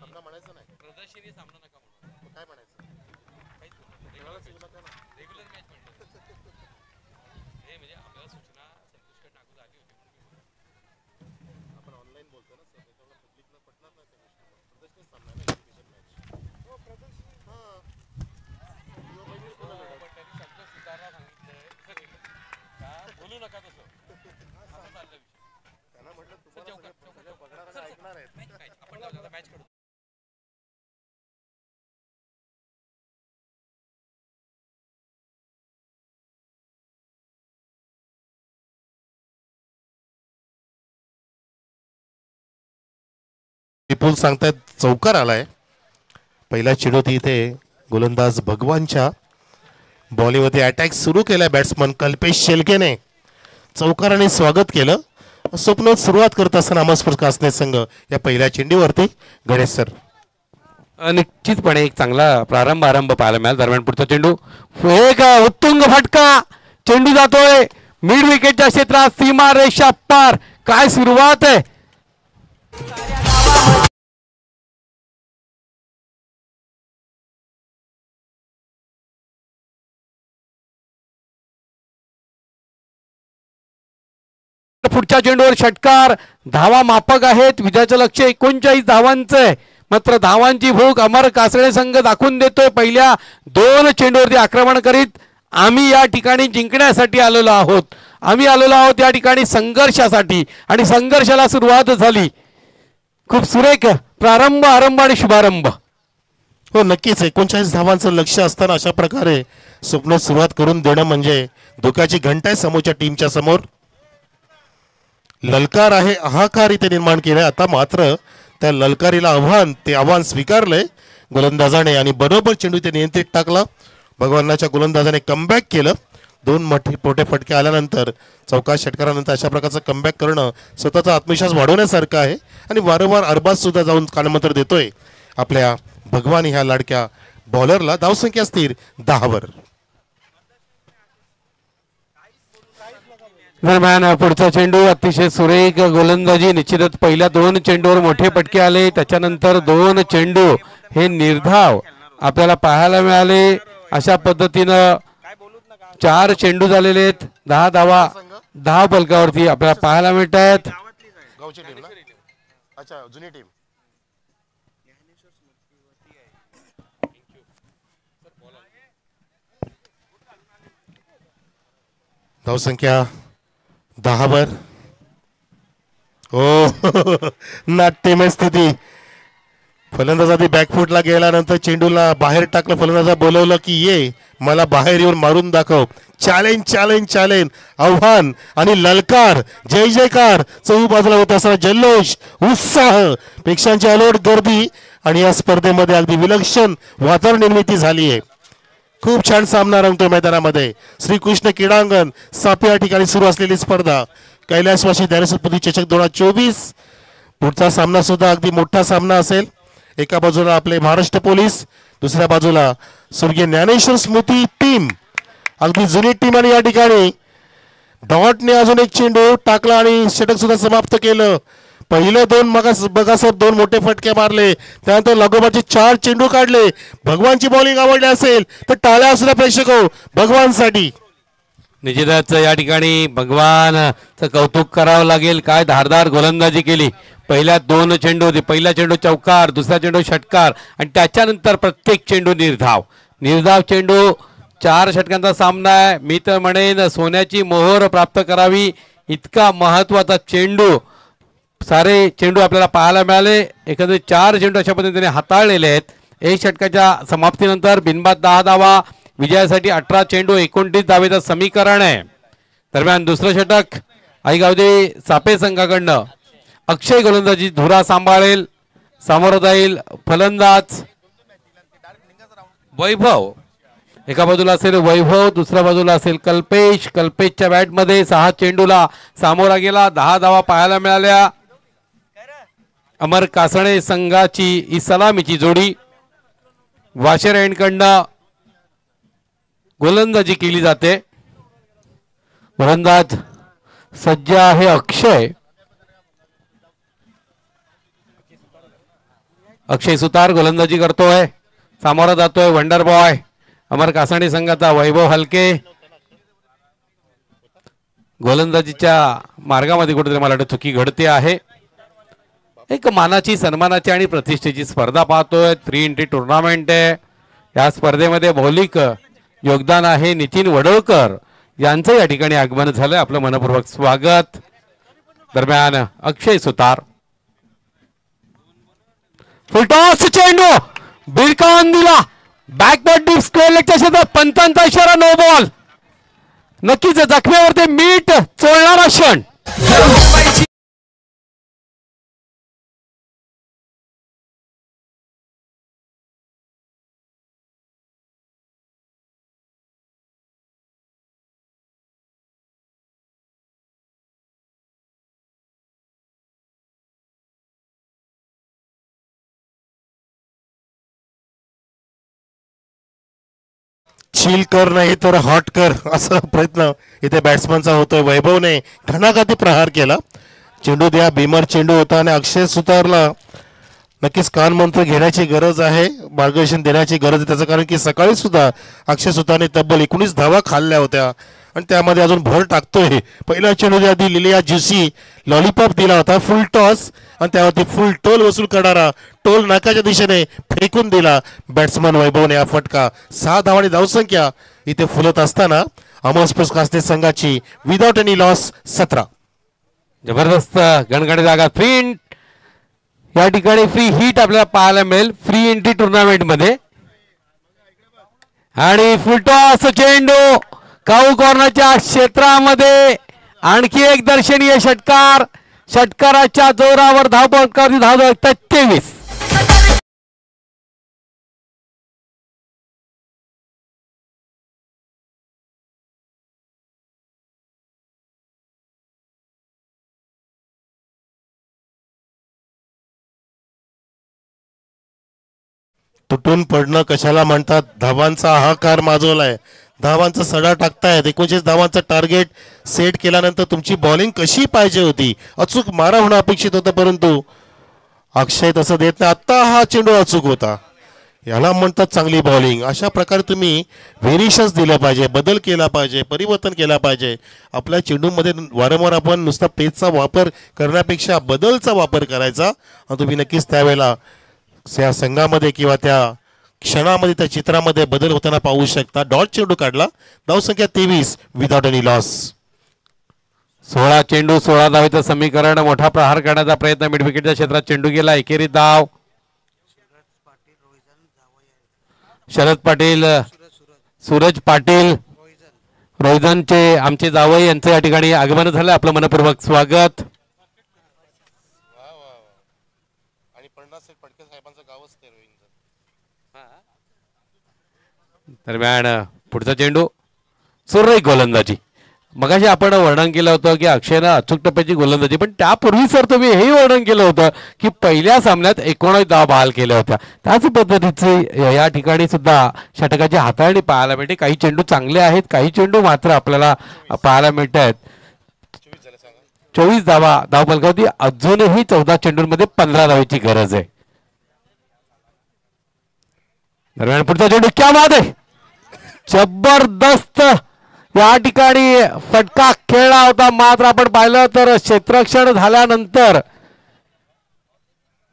सामना म्हणायचं नाही, प्रदर्शनीय सामना नका म्हणू. काय म्हणायचं? रेग्युलर मॅच म्हणतो. हे म्हणजे आपल्याला सूचना संतोषकडे नागू झाली होती. आपण ऑनलाईन बोलतो ना सर, त्याच्यामुळे पब्लिकला पटणार नाही त्या गोष्टी. प्रदर्शनीय सामना आहे एक्झिबिशन मॅच. हो, प्रदर्शनी. हां, संतोष सुतारला सांगितलंय का बोलू नका तसं. असं चाललं विषय. त्यांना म्हटलं तुम्हाला बघणार ऐकणार आहेत. आपण मॅच करू. विपुल सांगतायत चौकार आलाय. पहिला चिडोती इथे गोलंदाज भगवानच्या बॉलिंगवरती अटॅक सुरू केलाय बॅट्समन कल्पेश शेलकेने. चौकाराने स्वागत केलं. स्वप्न सुरुवात करत असताना अमरस्फूर्त कासने संघ या पहिल्या चेंडूवरती. गणेश सर, निश्चितपणे एक चांगला आरंभ पाहायला मिळाला. दरम्यान पुढचा चेंडू, एक उत्तुंग फटका, चेंडू जातोय मिड विकेटच्या क्षेत्रात, सीमा रेषा पार. काय सुरुवात आहे. पुढच्या चेंडूवर षटकार. धावा मापक आहेत. विजयाचं लक्ष 39 धावांचं आहे. मात्र धावांची भूक अमर कासळे संघ दाखवून देतोय. पहिल्या 2 चेंडूवरती आक्रमण करीत आम्ही या ठिकाणी जिंकण्यासाठी आलेलो आहोत. आम्ही आलेलो आहोत या ठिकाणी संघर्षासाठी आणि संघर्षाला सुरुवात झाली. खूप सुरेख प्रारंभ, आरंभ आणि शुभारंभ. हो नक्कीच 39 धावांचं लक्ष असताना अशा प्रकारे स्वप्न सुरुवात करून देणं म्हणजे धोक्याची घंटा आहे समोरच्या टीमच्या समोर. ललकार आहे, हाहाकार इथे निर्माण केलाय. आता मात्र त्या ललकारीला ते आव्हान स्वीकारलंय गोलंदाजाने आणि बरोबर चेंडू ते नियंत्रित टाकला. भगवानाच्या गोलंदाजाने कमबॅक केलं. 2 मोठे फटके आल्यानंतर चौकार षटकारानंतर अशा प्रकारचं कमबॅक करणं स्वतःचा आत्मविश्वास वाढवण्यासारखं आहे आणि वारंवार अरबाज सुद्धा जाऊन कानमंत्र देतोय आपल्या भगवान ह्या लाडक्या बॉलरला. धावसंख्या स्थिर 10 वर. दरम्यान पुढचा चेंडू अतिशय सुरेख गोलंदाजी. निश्चितच पहिल्या 2 चेंडूवर मोठे फटके आले, त्याच्यानंतर 2 चेंडू हे निर्धाव आपल्याला पाहायला मिळाले. अशा पद्धतीनं 4 चेंडू झालेले आहेत. 10 धावा 10 फलकावरती आपल्याला पाहायला मिळत आहेत. धावसंख्या 10 वर. हो नाट्यमय स्थिती. फलंदाजाने बॅकफुटला गेल्यानंतर चेंडूला बाहेर टाकलं. फलंदाजा बोलवलं की ये मला बाहेर येऊन मारून दाखव. चॅलेंज चॅलेंज चॅलेंज, आव्हान आणि ललकार, जय जयकार चहू बाजूला होत असणारा जल्लोष, उत्साह, प्रेक्षकांची अलोट गर्दी आणि या स्पर्धेमध्ये अगदी विलक्षण वातावरण निर्मिती झाली आहे. खूप छान सामना रंगतो मैदानामध्ये. श्रीकृष्ण क्रीडांगण सापे या ठिकाणी सुरू असलेली स्पर्धा कैलासवासी ज्ञानेश्वर चषक 2024. पुढचा सामना सुद्धा अगदी मोठा सामना असेल. एका बाजूला आपले महाराष्ट्र पोलीस, दुसऱ्या बाजूला स्वर्गीय ज्ञानेश्वर स्मृती टीम, अगदी जुनी टीम. आणि या ठिकाणी डॉटने अजून एक चेंडू टाकला आणि षटक सुद्धा समाप्त केलं. पहिले 2 बघासर 2 मोठे फटके मारले, त्यानंतर लागोपाठचे 4 चेंडू काढले. भगवानची बॉलिंग आवडली असेल तर टाळ्या असल्या प्रेक्षक हो भगवानसाठी. निश्चितच या ठिकाणी भगवानचं कौतुक करावं लागेल. काय धारदार गोलंदाजी केली. पहिल्या 2 चेंडू होते. पहिला चेंडू चौकार, दुसरा चेंडू षटकार आणि त्याच्यानंतर प्रत्येक चेंडू निर्धाव चेंडू. 4 षटकांचा सामना आहे. मी तर म्हणेन सोन्याची मोहर प्राप्त करावी इतका महत्वाचा चेंडू. सारे चेंडू आपल्याला पाहायला मिळाले. एकंदरीत 4 चेंडू अशा पद्धतीने हाताळलेले आहेत. 1 षटकाच्या समाप्तीनंतर बिनबाद 10 धावा. विजयासाठी 18 चेंडू 29 धावेचं समीकरण आहे. दरम्यान दुसरं षटक आईगावदे सापे संघाकडनं अक्षय गोलंदाजी धुरा सांभाळेल. सामोरं जाईल फलंदाज वैभव. एका बाजूला असेल वैभव, दुसऱ्या बाजूला असेल कल्पेश. कल्पेशच्या बॅटमध्ये 6 चेंडूला सामोरा गेला. 10 धावा पाहायला मिळाल्या. अमर कासणे संघाची ही सलामीची जोडी. वाशर एंडकडनं गोलंदाजी केली जाते. गोलंदाज सज्ज आहे अक्षय. अक्षय सुतार गोलंदाजी करतोय. सामोरा जातोय वंडर बॉय अमर कासणे संघाचा वैभव हलके. गोलंदाजीच्या मार्गामध्ये कुठेतरी मला वाटतं चुकी घडते आहे. एक मानाची, सन्मानाची आणि प्रतिष्ठेची स्पर्धा पाहतोय. 3x टुर्नामेंट आहे. या स्पर्धेमध्ये मौलिक योगदान आहे नितीन वडोळकर यांचं या ठिकाणी आगमन झालं. आपलं मनपूर्वक स्वागत. दरम्यान अक्षय सुतार फुलटॉस चेंडू बिरकावून दिला. बॅकवर्ड डीप स्क्वेअर लेगच्या क्षेत्रात पंतांचा इशारा, नो बॉल. नक्कीच जखमेवरती मीठ चोळणारा क्षण. चिल कर नाही तर हॉट कर असा प्रयत्न इथे बॅट्समनचा होतोय. वैभवने घणाघाती प्रहार केला. चेंडू द्या, भीमर चेंडू होता आणि अक्षय सुतारला नक्कीच कानमंत्र घेण्याची गरज आहे, मार्गदर्शन देण्याची गरज आहे. त्याचं कारण की सकाळी सुद्धा अक्षय सुतारने तब्बल 19 धावा खाल्ल्या होत्या आणि त्यामध्ये अजून भर टाकतोय. पहिल्या चेंडूच्या आधी लिलिया ज्युसी लॉलीपॉप दिला होता फुल टॉस आणि त्यावरती फुल टोल वसूल करणारा टोल नाकाच्या दिशेने फेकून दिला बॅट्समन वैभवने. हा फटका 6 धावांनी धावसंख्या इथे फुलत असताना अमर स्पोर्ट्स कास्ते संघाची विदाउट एनी लॉस 17. जबरदस्त गणगणे जागा फ्री या ठिकाणी फ्री हिट आपल्याला पाहायला मिळेल फ्री एंट्री टुर्नामेंट मध्ये. आणि फुलटॉस चेंडू काऊ कॉर्नरच्या क्षेत्रामध्ये आणखी एक दर्शनीय षटकार. षटकाराच्या जोरावर धावपंकावरती धाव 23. तुटून पडणं कशाला म्हणतात. धावांचा हाहाकार माजवलाय. धावांचा सडा टाकतायत. 29 धावांचा टार्गेट सेट केल्यानंतर तुमची बॉलिंग कशी पाहिजे होती. अचूक मारा होणं अपेक्षित होतं परंतु अक्षय तसं देत नाही. आत्ता हा चेंडू अचूक होता. याला म्हणतात चांगली बॉलिंग. अशा प्रकारे तुम्ही व्हेरिएशन्स दिल्या पाहिजे, बदल केला पाहिजे, परिवर्तन केला पाहिजे. आपल्या चेंडूमध्ये वारंवार आपण नुसता पेचचा वापर करण्यापेक्षा बदलचा वापर करायचा आणि तुम्ही नक्कीच त्यावेळेला त्या संघामध्ये किंवा त्या क्षणामध्ये त्या चित्रामध्ये बदल होताना पाहू शकता. डॉट चेंडू काढला. धावसंख्या 23 विदाउट एनी लॉस. 16 चेंडू 16 धावेचं समीकरण. मोठा प्रहार करण्याचा प्रयत्न मिड विकेटच्या क्षेत्रात चेंडू गेला. एकेरी धाव शरद पाटील सूरज पाटील रोहिजनचे आमचे जावई यांचे या ठिकाणी आगमन झालं. आपलं मनपूर्वक स्वागत. दरम्यान पुढचा चेंडू सुरेख गोलंदाजी. मगाशी आपण वर्णन केलं होतं की अक्षयनं अचूक टप्प्याची गोलंदाजी, पण त्यापूर्वी सर तुम्ही हेही वर्णन केलं होतं की पहिल्या सामन्यात 19 धावा बहाल केल्या होत्या. त्याच पद्धतीचे या ठिकाणी सुद्धा षटकाची हाताळणी पाहायला मिळते. काही चेंडू चांगले आहेत, काही चेंडू मात्र आपल्याला पाहायला मिळत आहेत. 24 धावा धावफलकावरती. अजूनही 14 चेंडूंमध्ये 15 धावेची गरज आहे. दरम्यान पुढचा चेंडू क्या बाद आहे. जबरदस्त या ठिकाणी फटका खेळला होता. मात्र आपण पाहिलं तर क्षेत्ररक्षण झाल्यानंतर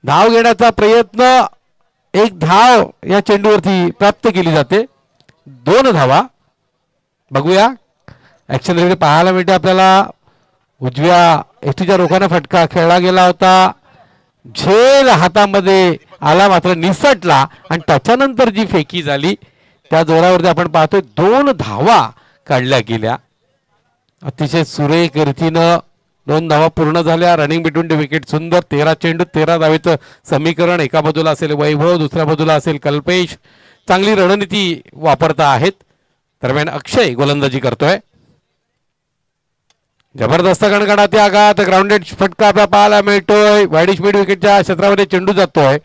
धाव घेण्याचा प्रयत्न, एक धाव या चेंडूवरती प्राप्त केली जाते. 2 धावा. बघूया ऍक्शन रिप्ले पाहायला मिळते आपल्याला. उजव्या एसटीच्या रोखाने फटका खेळला गेला होता. झेल हातामध्ये आला मात्र निसटला आणि त्याच्यानंतर जी फेकी झाली त्या जोरावरती आपण पाहतोय 2 धावा काढल्या गेल्या. अतिशय सुरेख रीतीनं 2 धावा पूर्ण झाल्या. रनिंग बिटवीन द विकेट सुंदर. 13 चेंडू 13 धावेचं समीकरण. एका बाजूला असेल वैभव, दुसऱ्या बाजूला असेल कल्पेश. चांगली रणनीती वापरता आहेत. दरम्यान अक्षय गोलंदाजी करतोय. जबरदस्त गणगणाती आघात. ग्राउंडेड फटका आपल्याला पाहायला मिळतोय. वाईड स्पीड विकेटच्या क्षेत्रामध्ये चेंडू जातोय.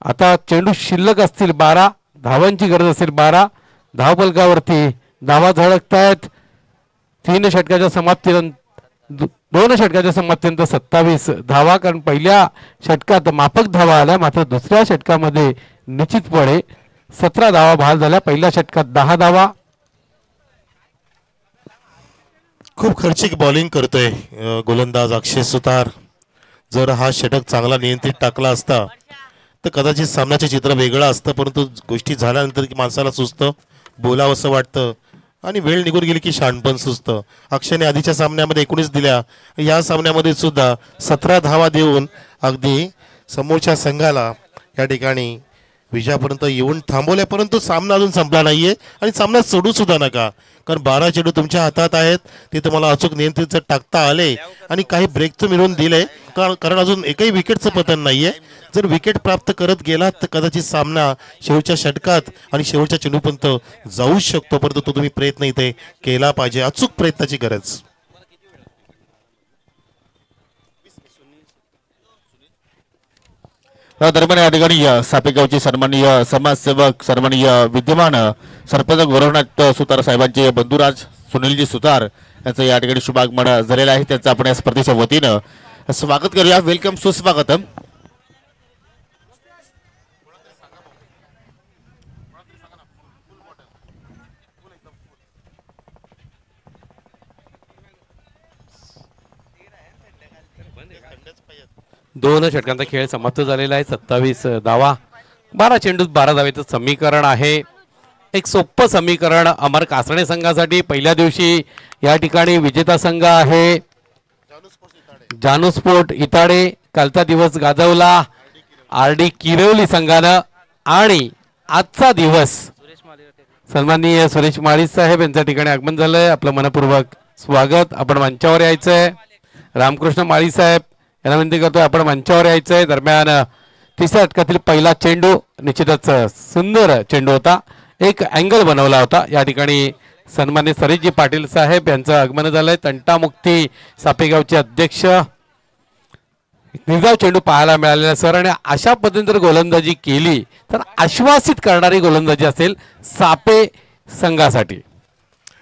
आता चेंडू शिल्लक असतील 12 धावांची गरज असेल. 12 धावफलकावरती धावा झळकतायत. 3 षटकाच्या समाप्तीनंतर 2 षटकाच्या समाप्तीनंतर 27 धावा. कारण पहिल्या षटकात माफक धावा आल्या मात्र दुसऱ्या षटकामध्ये निश्चितपणे 17 धावा बहाल झाल्या. पहिल्या षटकात 10 धावा. खूप खर्चिक बॉलिंग करतोय गोलंदाज अक्षय सुतार. जर हा षटक चांगला नियंत्रित टाकला असता तर कदाचित सामन्याचे चित्र वेगळं असतं. परंतु गोष्टी झाल्यानंतर की माणसाला सुचतं, बोलावं असं वाटतं आणि वेळ निघून गेली की शहाणपण सुचतं. अक्षयने आधीच्या सामन्यामध्ये 19 दिल्या. या सामन्यामध्ये सुद्धा 17 धावा देऊन अगदी समोरच्या संघाला या ठिकाणी विजयापर्यंत येऊन थांबवल्या. परंतु सामना अजून संपला नाहीये आणि सामना सोडू सुद्धा नका. कारण 12 चेंडू तुमच्या हातात आहेत. ते तुम्हाला अचूक नियंत्रित टाकता आले आणि काही ब्रेक तर मिळवून दिले. कारण अजून एकही विकेटचं पतन नाहीये. जर विकेट प्राप्त करत गेलात तर कदाचित सामना शेवटच्या षटकात आणि शेवटच्या चेंडूपर्यंत जाऊ शकतो. परंतु तो तुम्ही प्रयत्न इथे केला पाहिजे. अचूक प्रयत्नाची गरज. दरम्यान या ठिकाणी सापेगावचे सन्माननीय समाजसेवक, सन्माननीय विद्यमान सरपंच गोरखनाथ सुतार साहेबांचे बंधुराज सुनीलजी सुतार यांचं या ठिकाणी शुभागमन झालेलं आहे. त्यांचं आपण या स्पर्धेच्या वतीनं स्वागत करूया. वेलकम, सुस्वागतम. 2 षटकांचा खेळ समाप्त झालेला आहे. 27 धावा, 12 चेंडूत 12 धावेचं समीकरण आहे. एक सोपं समीकरण अमर कासणे संघासाठी. पहिल्या दिवशी या ठिकाणी विजेता संघ आहे जानू स्पोर्ट इताडे. कालचा दिवस गाजवला RD किरवली संघानं आणि आजचा दिवस सन्माननीय सुरेश माळी साहेब यांच्या ठिकाणी आगमन झालंय. आपलं मनपूर्वक स्वागत. आपण मंचावर यायचंय. रामकृष्ण माळी साहेब यांना विनंती करतोय आपण मंचावर यायचंय. दरम्यान तिसऱ्या षटकातील पहिला चेंडू निश्चितच सुंदर चेंडू होता. एक अँगल बनवला होता. या ठिकाणी सन्माननीय सरीजी पाटील साहेब यांचं आगमन झालंय. तंटामुक्ती सापेगावचे अध्यक्ष. निर्धाव चेंडू पाहायला मिळालेला सर आणि अशा पद्धतीने जर गोलंदाजी केली तर आश्वासित करणारी गोलंदाजी असेल सापे संघासाठी.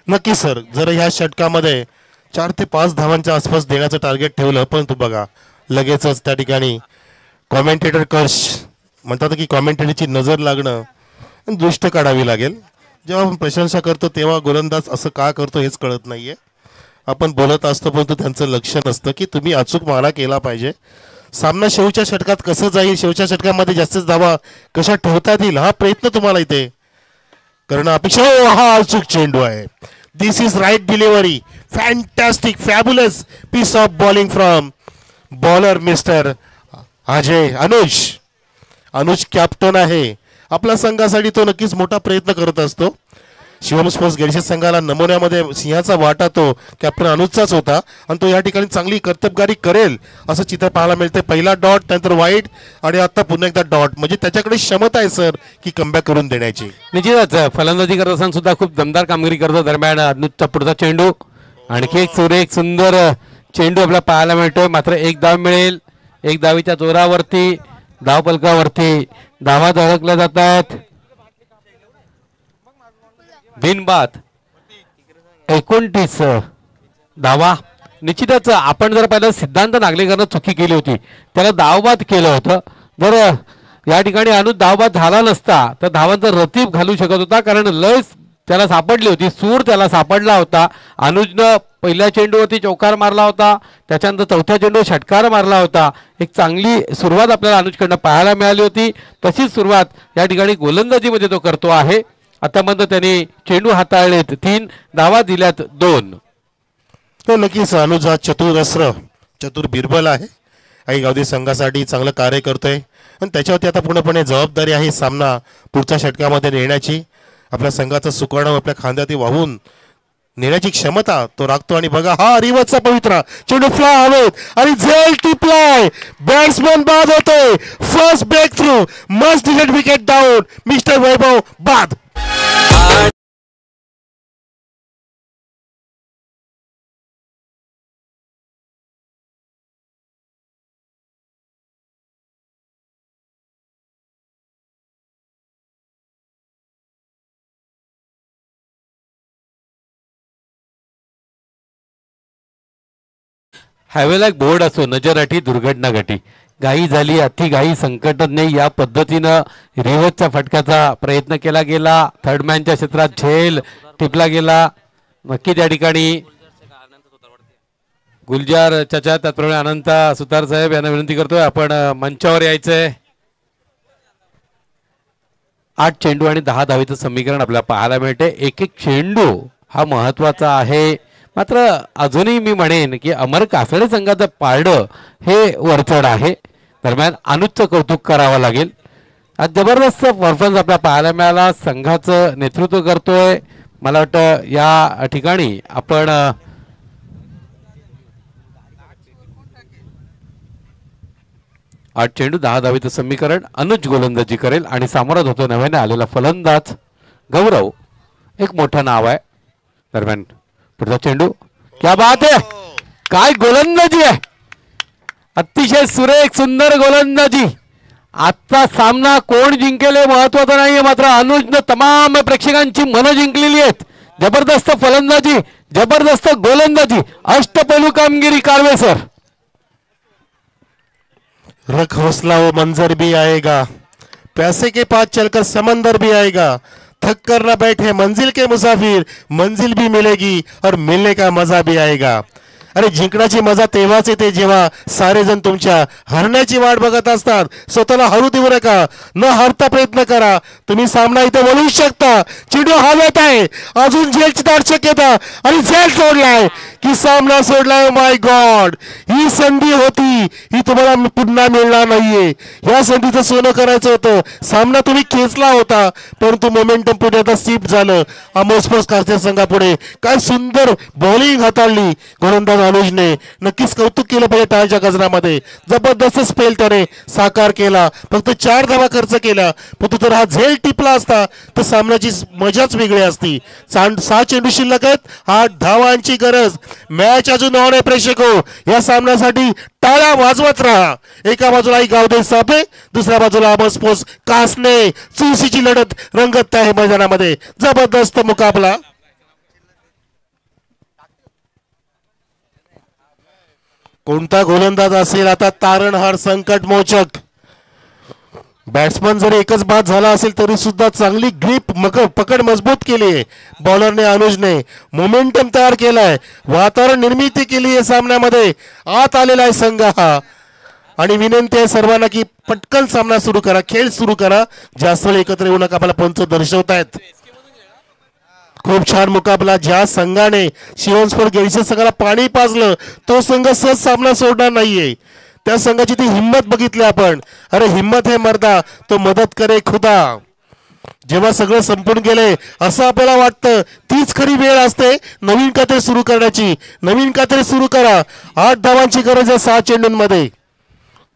नक्की सर. जर ह्या षटकामध्ये 4 ते 5 धावांच्या आसपास देण्याचं टार्गेट ठेवलं, परंतु बघा लगेचच त्या ठिकाणी कॉमेंटेटर कर्ष म्हणतात की कॉमेंटेटरची नजर लागणं दृष्ट काढावी लागेल. जेव्हा आपण प्रशंसा करतो तेव्हा गोलंदाज असं का करतो हेच कळत नाहीये. आपण बोलत असतो परंतु त्यांचं लक्ष नसतं की तुम्ही अचूक मारा केला पाहिजे. सामना शेवटच्या षटकात कसं जाईल, शेवटच्या षटकामध्ये जास्तीत धावा कशा ठेवता येईल हा प्रयत्न तुम्हाला इथे करणं अपेक्षा. हा अचूक चेंडू आहे. This is right delivery. Fantastic fabulous piece of bowling from bowler mister Ajay Anuj captain आहे आपल्या संघासाठी. तो नक्कीच मोठा प्रयत्न करत असतो. शिवम स्पोर्ट्स गिरीश संघाला नमुन्यामध्ये सिंहाचा वाटा तो कॅप्टन अनुजचाच होता आणि तो या ठिकाणी चांगली कर्तबगारी करेल असं चित्र पाहायला मिळते. पहिला डॉट, त्यानंतर वाईट आणि आता पुन्हा एकदा डॉट. म्हणजे त्याच्याकडे क्षमता आहे सर की कमबॅक करून देण्याची. निश्चितच फलंदाजी करत असताना सुद्धा खूप दमदार कामगिरी करतो. दरम्यान अनुजचा पुढचा चेंडू. आणखी एक सुंदर चेंडू आपल्याला पाहायला मिळतोय. मात्र एक धाव मिळेल. एक धावीच्या जोरावरती धावपलकावरती धावा धडकल्या जातात. बिनबाद 29 धावा. निश्चितच आपण जर पाहिलं सिद्धांत नागलेकरनं चुकी केली होती. त्याला धावबाद केलं होतं. जर या ठिकाणी अनुज धावबाद झाला नसता तर धावांचा रतीब घालू शकत होता. कारण लय त्याला सापडली होती. सूर त्याला सापडला होता. अनुजनं पहिल्या चेंडूवरती चौकार मारला होता. त्याच्यानंतर चौथ्या चेंडू षटकार मारला होता. एक चांगली सुरुवात आपल्याला अनुजकडनं पाहायला मिळाली होती. तशीच सुरुवात या ठिकाणी गोलंदाजीमध्ये तो करतो आहे. आतापर्यंत त्यांनी चेंडू हाताळलेत 3 धावा दिल्यात 2. तो नक्कीच अनुज हा चतुर बिरबल आहे. आई गावदी संघासाठी चांगलं कार्य करतोय आणि त्याच्यावरती आता पूर्णपणे जबाबदारी आहे सामना पुढच्या षटकामध्ये नेण्याची. आपल्या संघाचं सुकाणं आपल्या खांद्यात वाहून नेण्याची क्षमता तो राखतो. आणि बघा हा रिवर्सचा पवित्रा चेंडू फ्लाय हवेत आणि झेल टिपलाय. बॅट्समन बाद होतोय. First breakthrough must delete wicket down. Mister Vaibhav बाद. हायवेला एक बोर्ड असो नजरअटी दुर्घटना घटी. घाई झाली अति घाई संकट नाही. या पद्धतीनं रिव्हर्सच्या फटक्याचा प्रयत्न केला गेला. थर्ड मॅनच्या क्षेत्रात झेल टिपला गेला. नक्की त्या ठिकाणी गुलजार चाचा त्याचप्रमाणे अनंत सुतार साहेब यांना विनंती करतोय आपण मंचावर यायचंय. 8 चेंडू आणि 10 धावेचं समीकरण आपल्याला पाहायला मिळते. एक चेंडू हा महत्वाचा आहे. मात्र अजूनही मी म्हणेन की अमर कासडे संघाचं पारडं हे वरचढ आहे. दरम्यान अनुजचं कौतुक करावं लागेल. आज जबरदस्त परफॉर्मन्स आपल्याला पाहायला मिळाला. संघाचं नेतृत्व करतोय. मला वाटतं या ठिकाणी आपण 8 चेंडू 10 धावेचं समीकरण. अनुज गोलंदाजी करेल आणि सामोरा होतो नव्याने आलेला फलंदाज गौरव. एक मोठं नाव आहे. दरम्यान पुढचा चेंडू. क्या बात आहे. काय गोलंदाजी आहे. अतिशय सुरेख सुंदर गोलंदाजी. आजचा सामना कोण जिंकेल हे महत्वाचं नाहीये. मात्र अनुजनं तमाम प्रेक्षकांची मनं जिंकलेली आहेत. जबरदस्त फलंदाजी, जबरदस्त गोलंदाजी, अष्टपैलू कामगिरी कारवे सर. रख हौसला वो मंजर भी आएगा. पैसे के पास चलकर समंदर भी आएगा. थक कर ना बैठे मंजिल के मुसाफिर. मंजिल भी मिलेगी और मिलने का मजा भी आएगा. अरे जिंकण्याची मजा तेव्हाच येते जेव्हा सारे जण तुमच्या हरण्याची वाट बघत असतात. स्वतःला हरू देऊ नका, न हरता प्रयत्न करा. तुम्ही सामना इथे बोलू शकता. चेंडू हवेत आहे, अजून झेलची दाट शक्यता आणि झेल सोडलाय की सामना सोडलाय. माय गॉड, ही संधी होती, ही तुम्हाला पुन्हा मिळणार नाहीये. या संधीचं सोनं करायचं होतं. सामना तुम्ही खेचला होता, परंतु मोमेंटम पुढे आता शिफ्ट झालं. अमोस्पोर्ट्स कारच्या संघापुढे काय सुंदर बॉलिंग हाताळली गोलंदाज अनुजने. नक्कीच कौतुक केलं पाहिजे टाळच्या गजरामध्ये. जबरदस्त स्पेल त्याने साकार केला. फक्त 4 धावा खर्च केला, परंतु जर हा झेल टिपला असता तर सामन्याची मजाच वेगळी असती. 6 चेंडू शिल्लक आहेत, 8 धावांची गरज. मॅच अजून ऑन आहे प्रेक्षको. या सामन्यासाठी टाळ्या वाजवत राहा. एका बाजूला गावदे सापे, दुसऱ्या बाजूला अमोस्पोर्ट्स कासने. चुरशीची लढत रंगत आहे मैदानामध्ये. जबरदस्त मुकाबला. कोणता गोलंदाज असेल आता तारणहार संकटमोचक. बॅट्समन जरी एकच बाद झाला असेल तरी सुद्धा चांगली ग्रीप पकड मजबूत केली आहे बॉलरने अनुजने. मोमेंटम तयार केलाय, वातावरण निर्मिती केली आहे सामन्यामध्ये. आत आलेला आहे संघ हा. आणि विनंती आहे सर्वांना की पटकन सामना सुरू करा, खेळ सुरू करा. जास्त वेळ एकत्र येऊ नका, आपल्याला पंच दर्शवतायत. खूप छान मुकाबला. ज्या संघाने शिवनस्पोर्ट गेलच्या संघाला पाणी पाजलं तो संघ सहज सामना सोडणार नाहीये. त्या संघाची ती हिंमत बघितली आपण. अरे हिम्मत है मर्दा तो मदत करे खुदा. जेव्हा सगळं संपून गेले असं आपल्याला वाटतं, तीच खरी वेळ असते नवीन काहीतरी सुरू करण्याची. नवीन काहीतरी सुरू करा. 8 धावांची गरज आहे 6 चेंडूंमध्ये.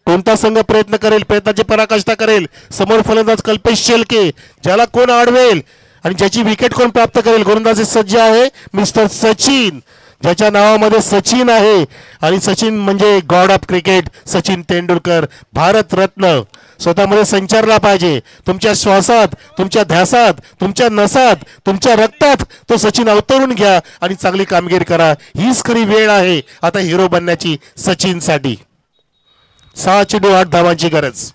कोणता संघ प्रयत्न करेल, प्रयत्नाची पराकाष्ठा करेल. समोर फलंदाज कल्पेश शेलके, ज्याला कोण अडवेल आणि ज्याची विकेट कोण प्राप्त करेल. गोलंदाजी सज्ज आहे मिस्टर सचिन, ज्याच्या नावामध्ये सचिन आहे. आणि सचिन म्हणजे God of cricket, Sachin Tendulkar, Bharat Ratna. स्वतःमध्ये संचारला पाहिजे. तुमच्या श्वासात, तुमच्या ध्यासात, तुमच्या नसात, तुमच्या रक्तात तो सचिन अवतरून घ्या आणि चांगली कामगिरी करा. हीच खरी वेळ आहे आता हिरो बनण्याची सचिनसाठी. 6 चेंडू 8 धावांची गरज.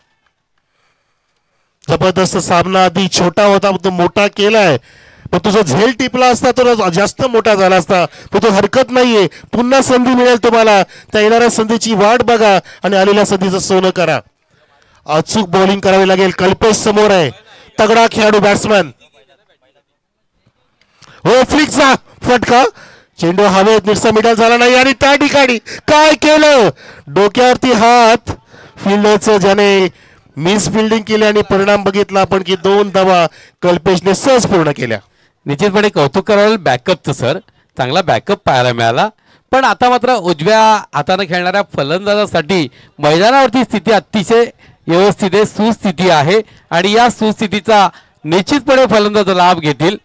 जबरदस्त सामना. आधी छोटा होता तो मोठा केलाय, पण तुझा झेल टिपला असता तर जास्त मोठा झाला असता. पण तो हरकत नाहीये, पुन्हा संधी मिळेल तुम्हाला. त्या येणाऱ्या संधीची वाट बघा आणि आलेल्या संधीचं सोनं करा. अचूक बॉलिंग करावी लागेल. कल्पेश समोर आहे, तगडा खेळाडू बॅट्समन. हो फ्लिकचा फटका, चेंडू हवेत, निरसा मिडल झाला नाही. आणि त्या ठिकाणी काय केलं, डोक्यावरती हात. फिल्डरचं ज्याने मिस फिल्डिंग केली आणि परिणाम बघितला आपण की 2 धावा कल्पेशने सहज पूर्ण केल्या. निश्चितपणे कौतुक करायला बॅकअपचं सर, चांगला बॅकअप पाहायला मिळाला. पण आता मात्र उजव्या हाताने खेळणाऱ्या फलंदाजासाठी मैदानावरती स्थिती अतिशय व्यवस्थित आहे, सुस्थिती आहे. आणि या सुस्थितीचा निश्चितपणे फलंदाज लाभ घेतील.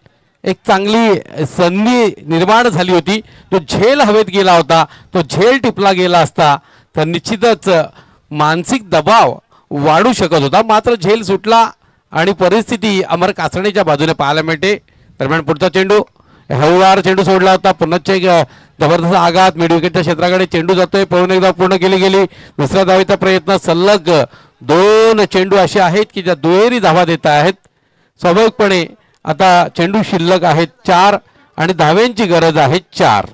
एक चांगली संधी निर्माण झाली होती. तो झेल हवेत गेला होता, तो झेल टिपला गेला असता तर निश्चितच मानसिक दबाव वाढू शकत होता. मात्र झेल सुटला आणि परिस्थिती अमर कासणेच्या बाजूने पाहायला मिळते. दरम्यान पुढचा चेंडू हळूवार चेंडू सोडला होता. पुन्हा एक जबरदस्त आघात. मिड विकेटच्या क्षेत्राकडे चेंडू जातोय. पळून एकदा पूर्ण केली गेली. दुसऱ्या धावेचा प्रयत्न. सलग 2 चेंडू असे आहेत की ज्या दुहेरी धावा देत आहेत. स्वाभाविकपणे आता चेंडू शिल्लक आहेत 4 आणि धाव्यांची गरज आहे 4.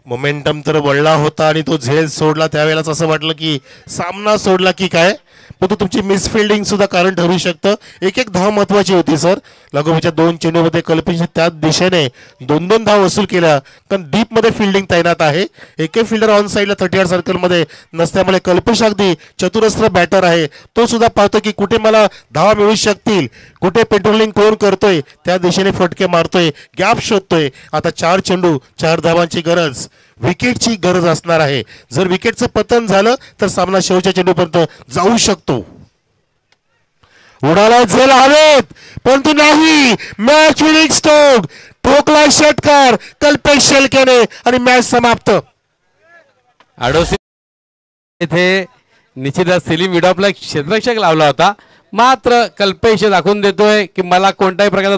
मोमेंटम तर वळला होता आणि तो झेल सोडला. त्यावेळेलाच असं वाटलं की सामना सोडला की काय, पण तो तुमची मिसफिल्डिंग सुद्धा कारण ठरू शकतं. एक धाव महत्वाची होती सर. लागोपाठच्या 2 चेंडूमध्ये कल्पेशने त्याच दिशेने 2 धाव वसूल केल्या, कारण डीप मध्ये फिल्डिंग तैनात आहे. एक फिल्डर ऑन साईडला 30 सर्कलमध्ये नसल्यामुळे कल्पेश अगदी चतुरस्त्र बॅटर आहे. तो सुद्धा पाहतो की कुठे मला धावा मिळू शकतील, कुठे पेट्रोलिंग कोण करतोय, त्या दिशेने फटके मारतोय, गॅप शोधतोय. आता 4 चेंडू 4 धावांची गरज, विकेटची गरज असणार आहे. जर विकेटचं पतन झालं तर सामना शेवटच्या चेंडूपर्यंत जाऊ शकतो. उडाला झेल हवेत, परंतु नाही. मॅच विनिंग स्ट्रोक, ठोकला षटकार कल्पेश शेलकेने आणि मॅच समाप्त. आडोसी येथे निश्चितच सेलिम विडॉपला एक क्षेत्ररक्षक लावला होता. मात्र कल्पेश दाखवून देतोय की मला कोणत्याही प्रकारचा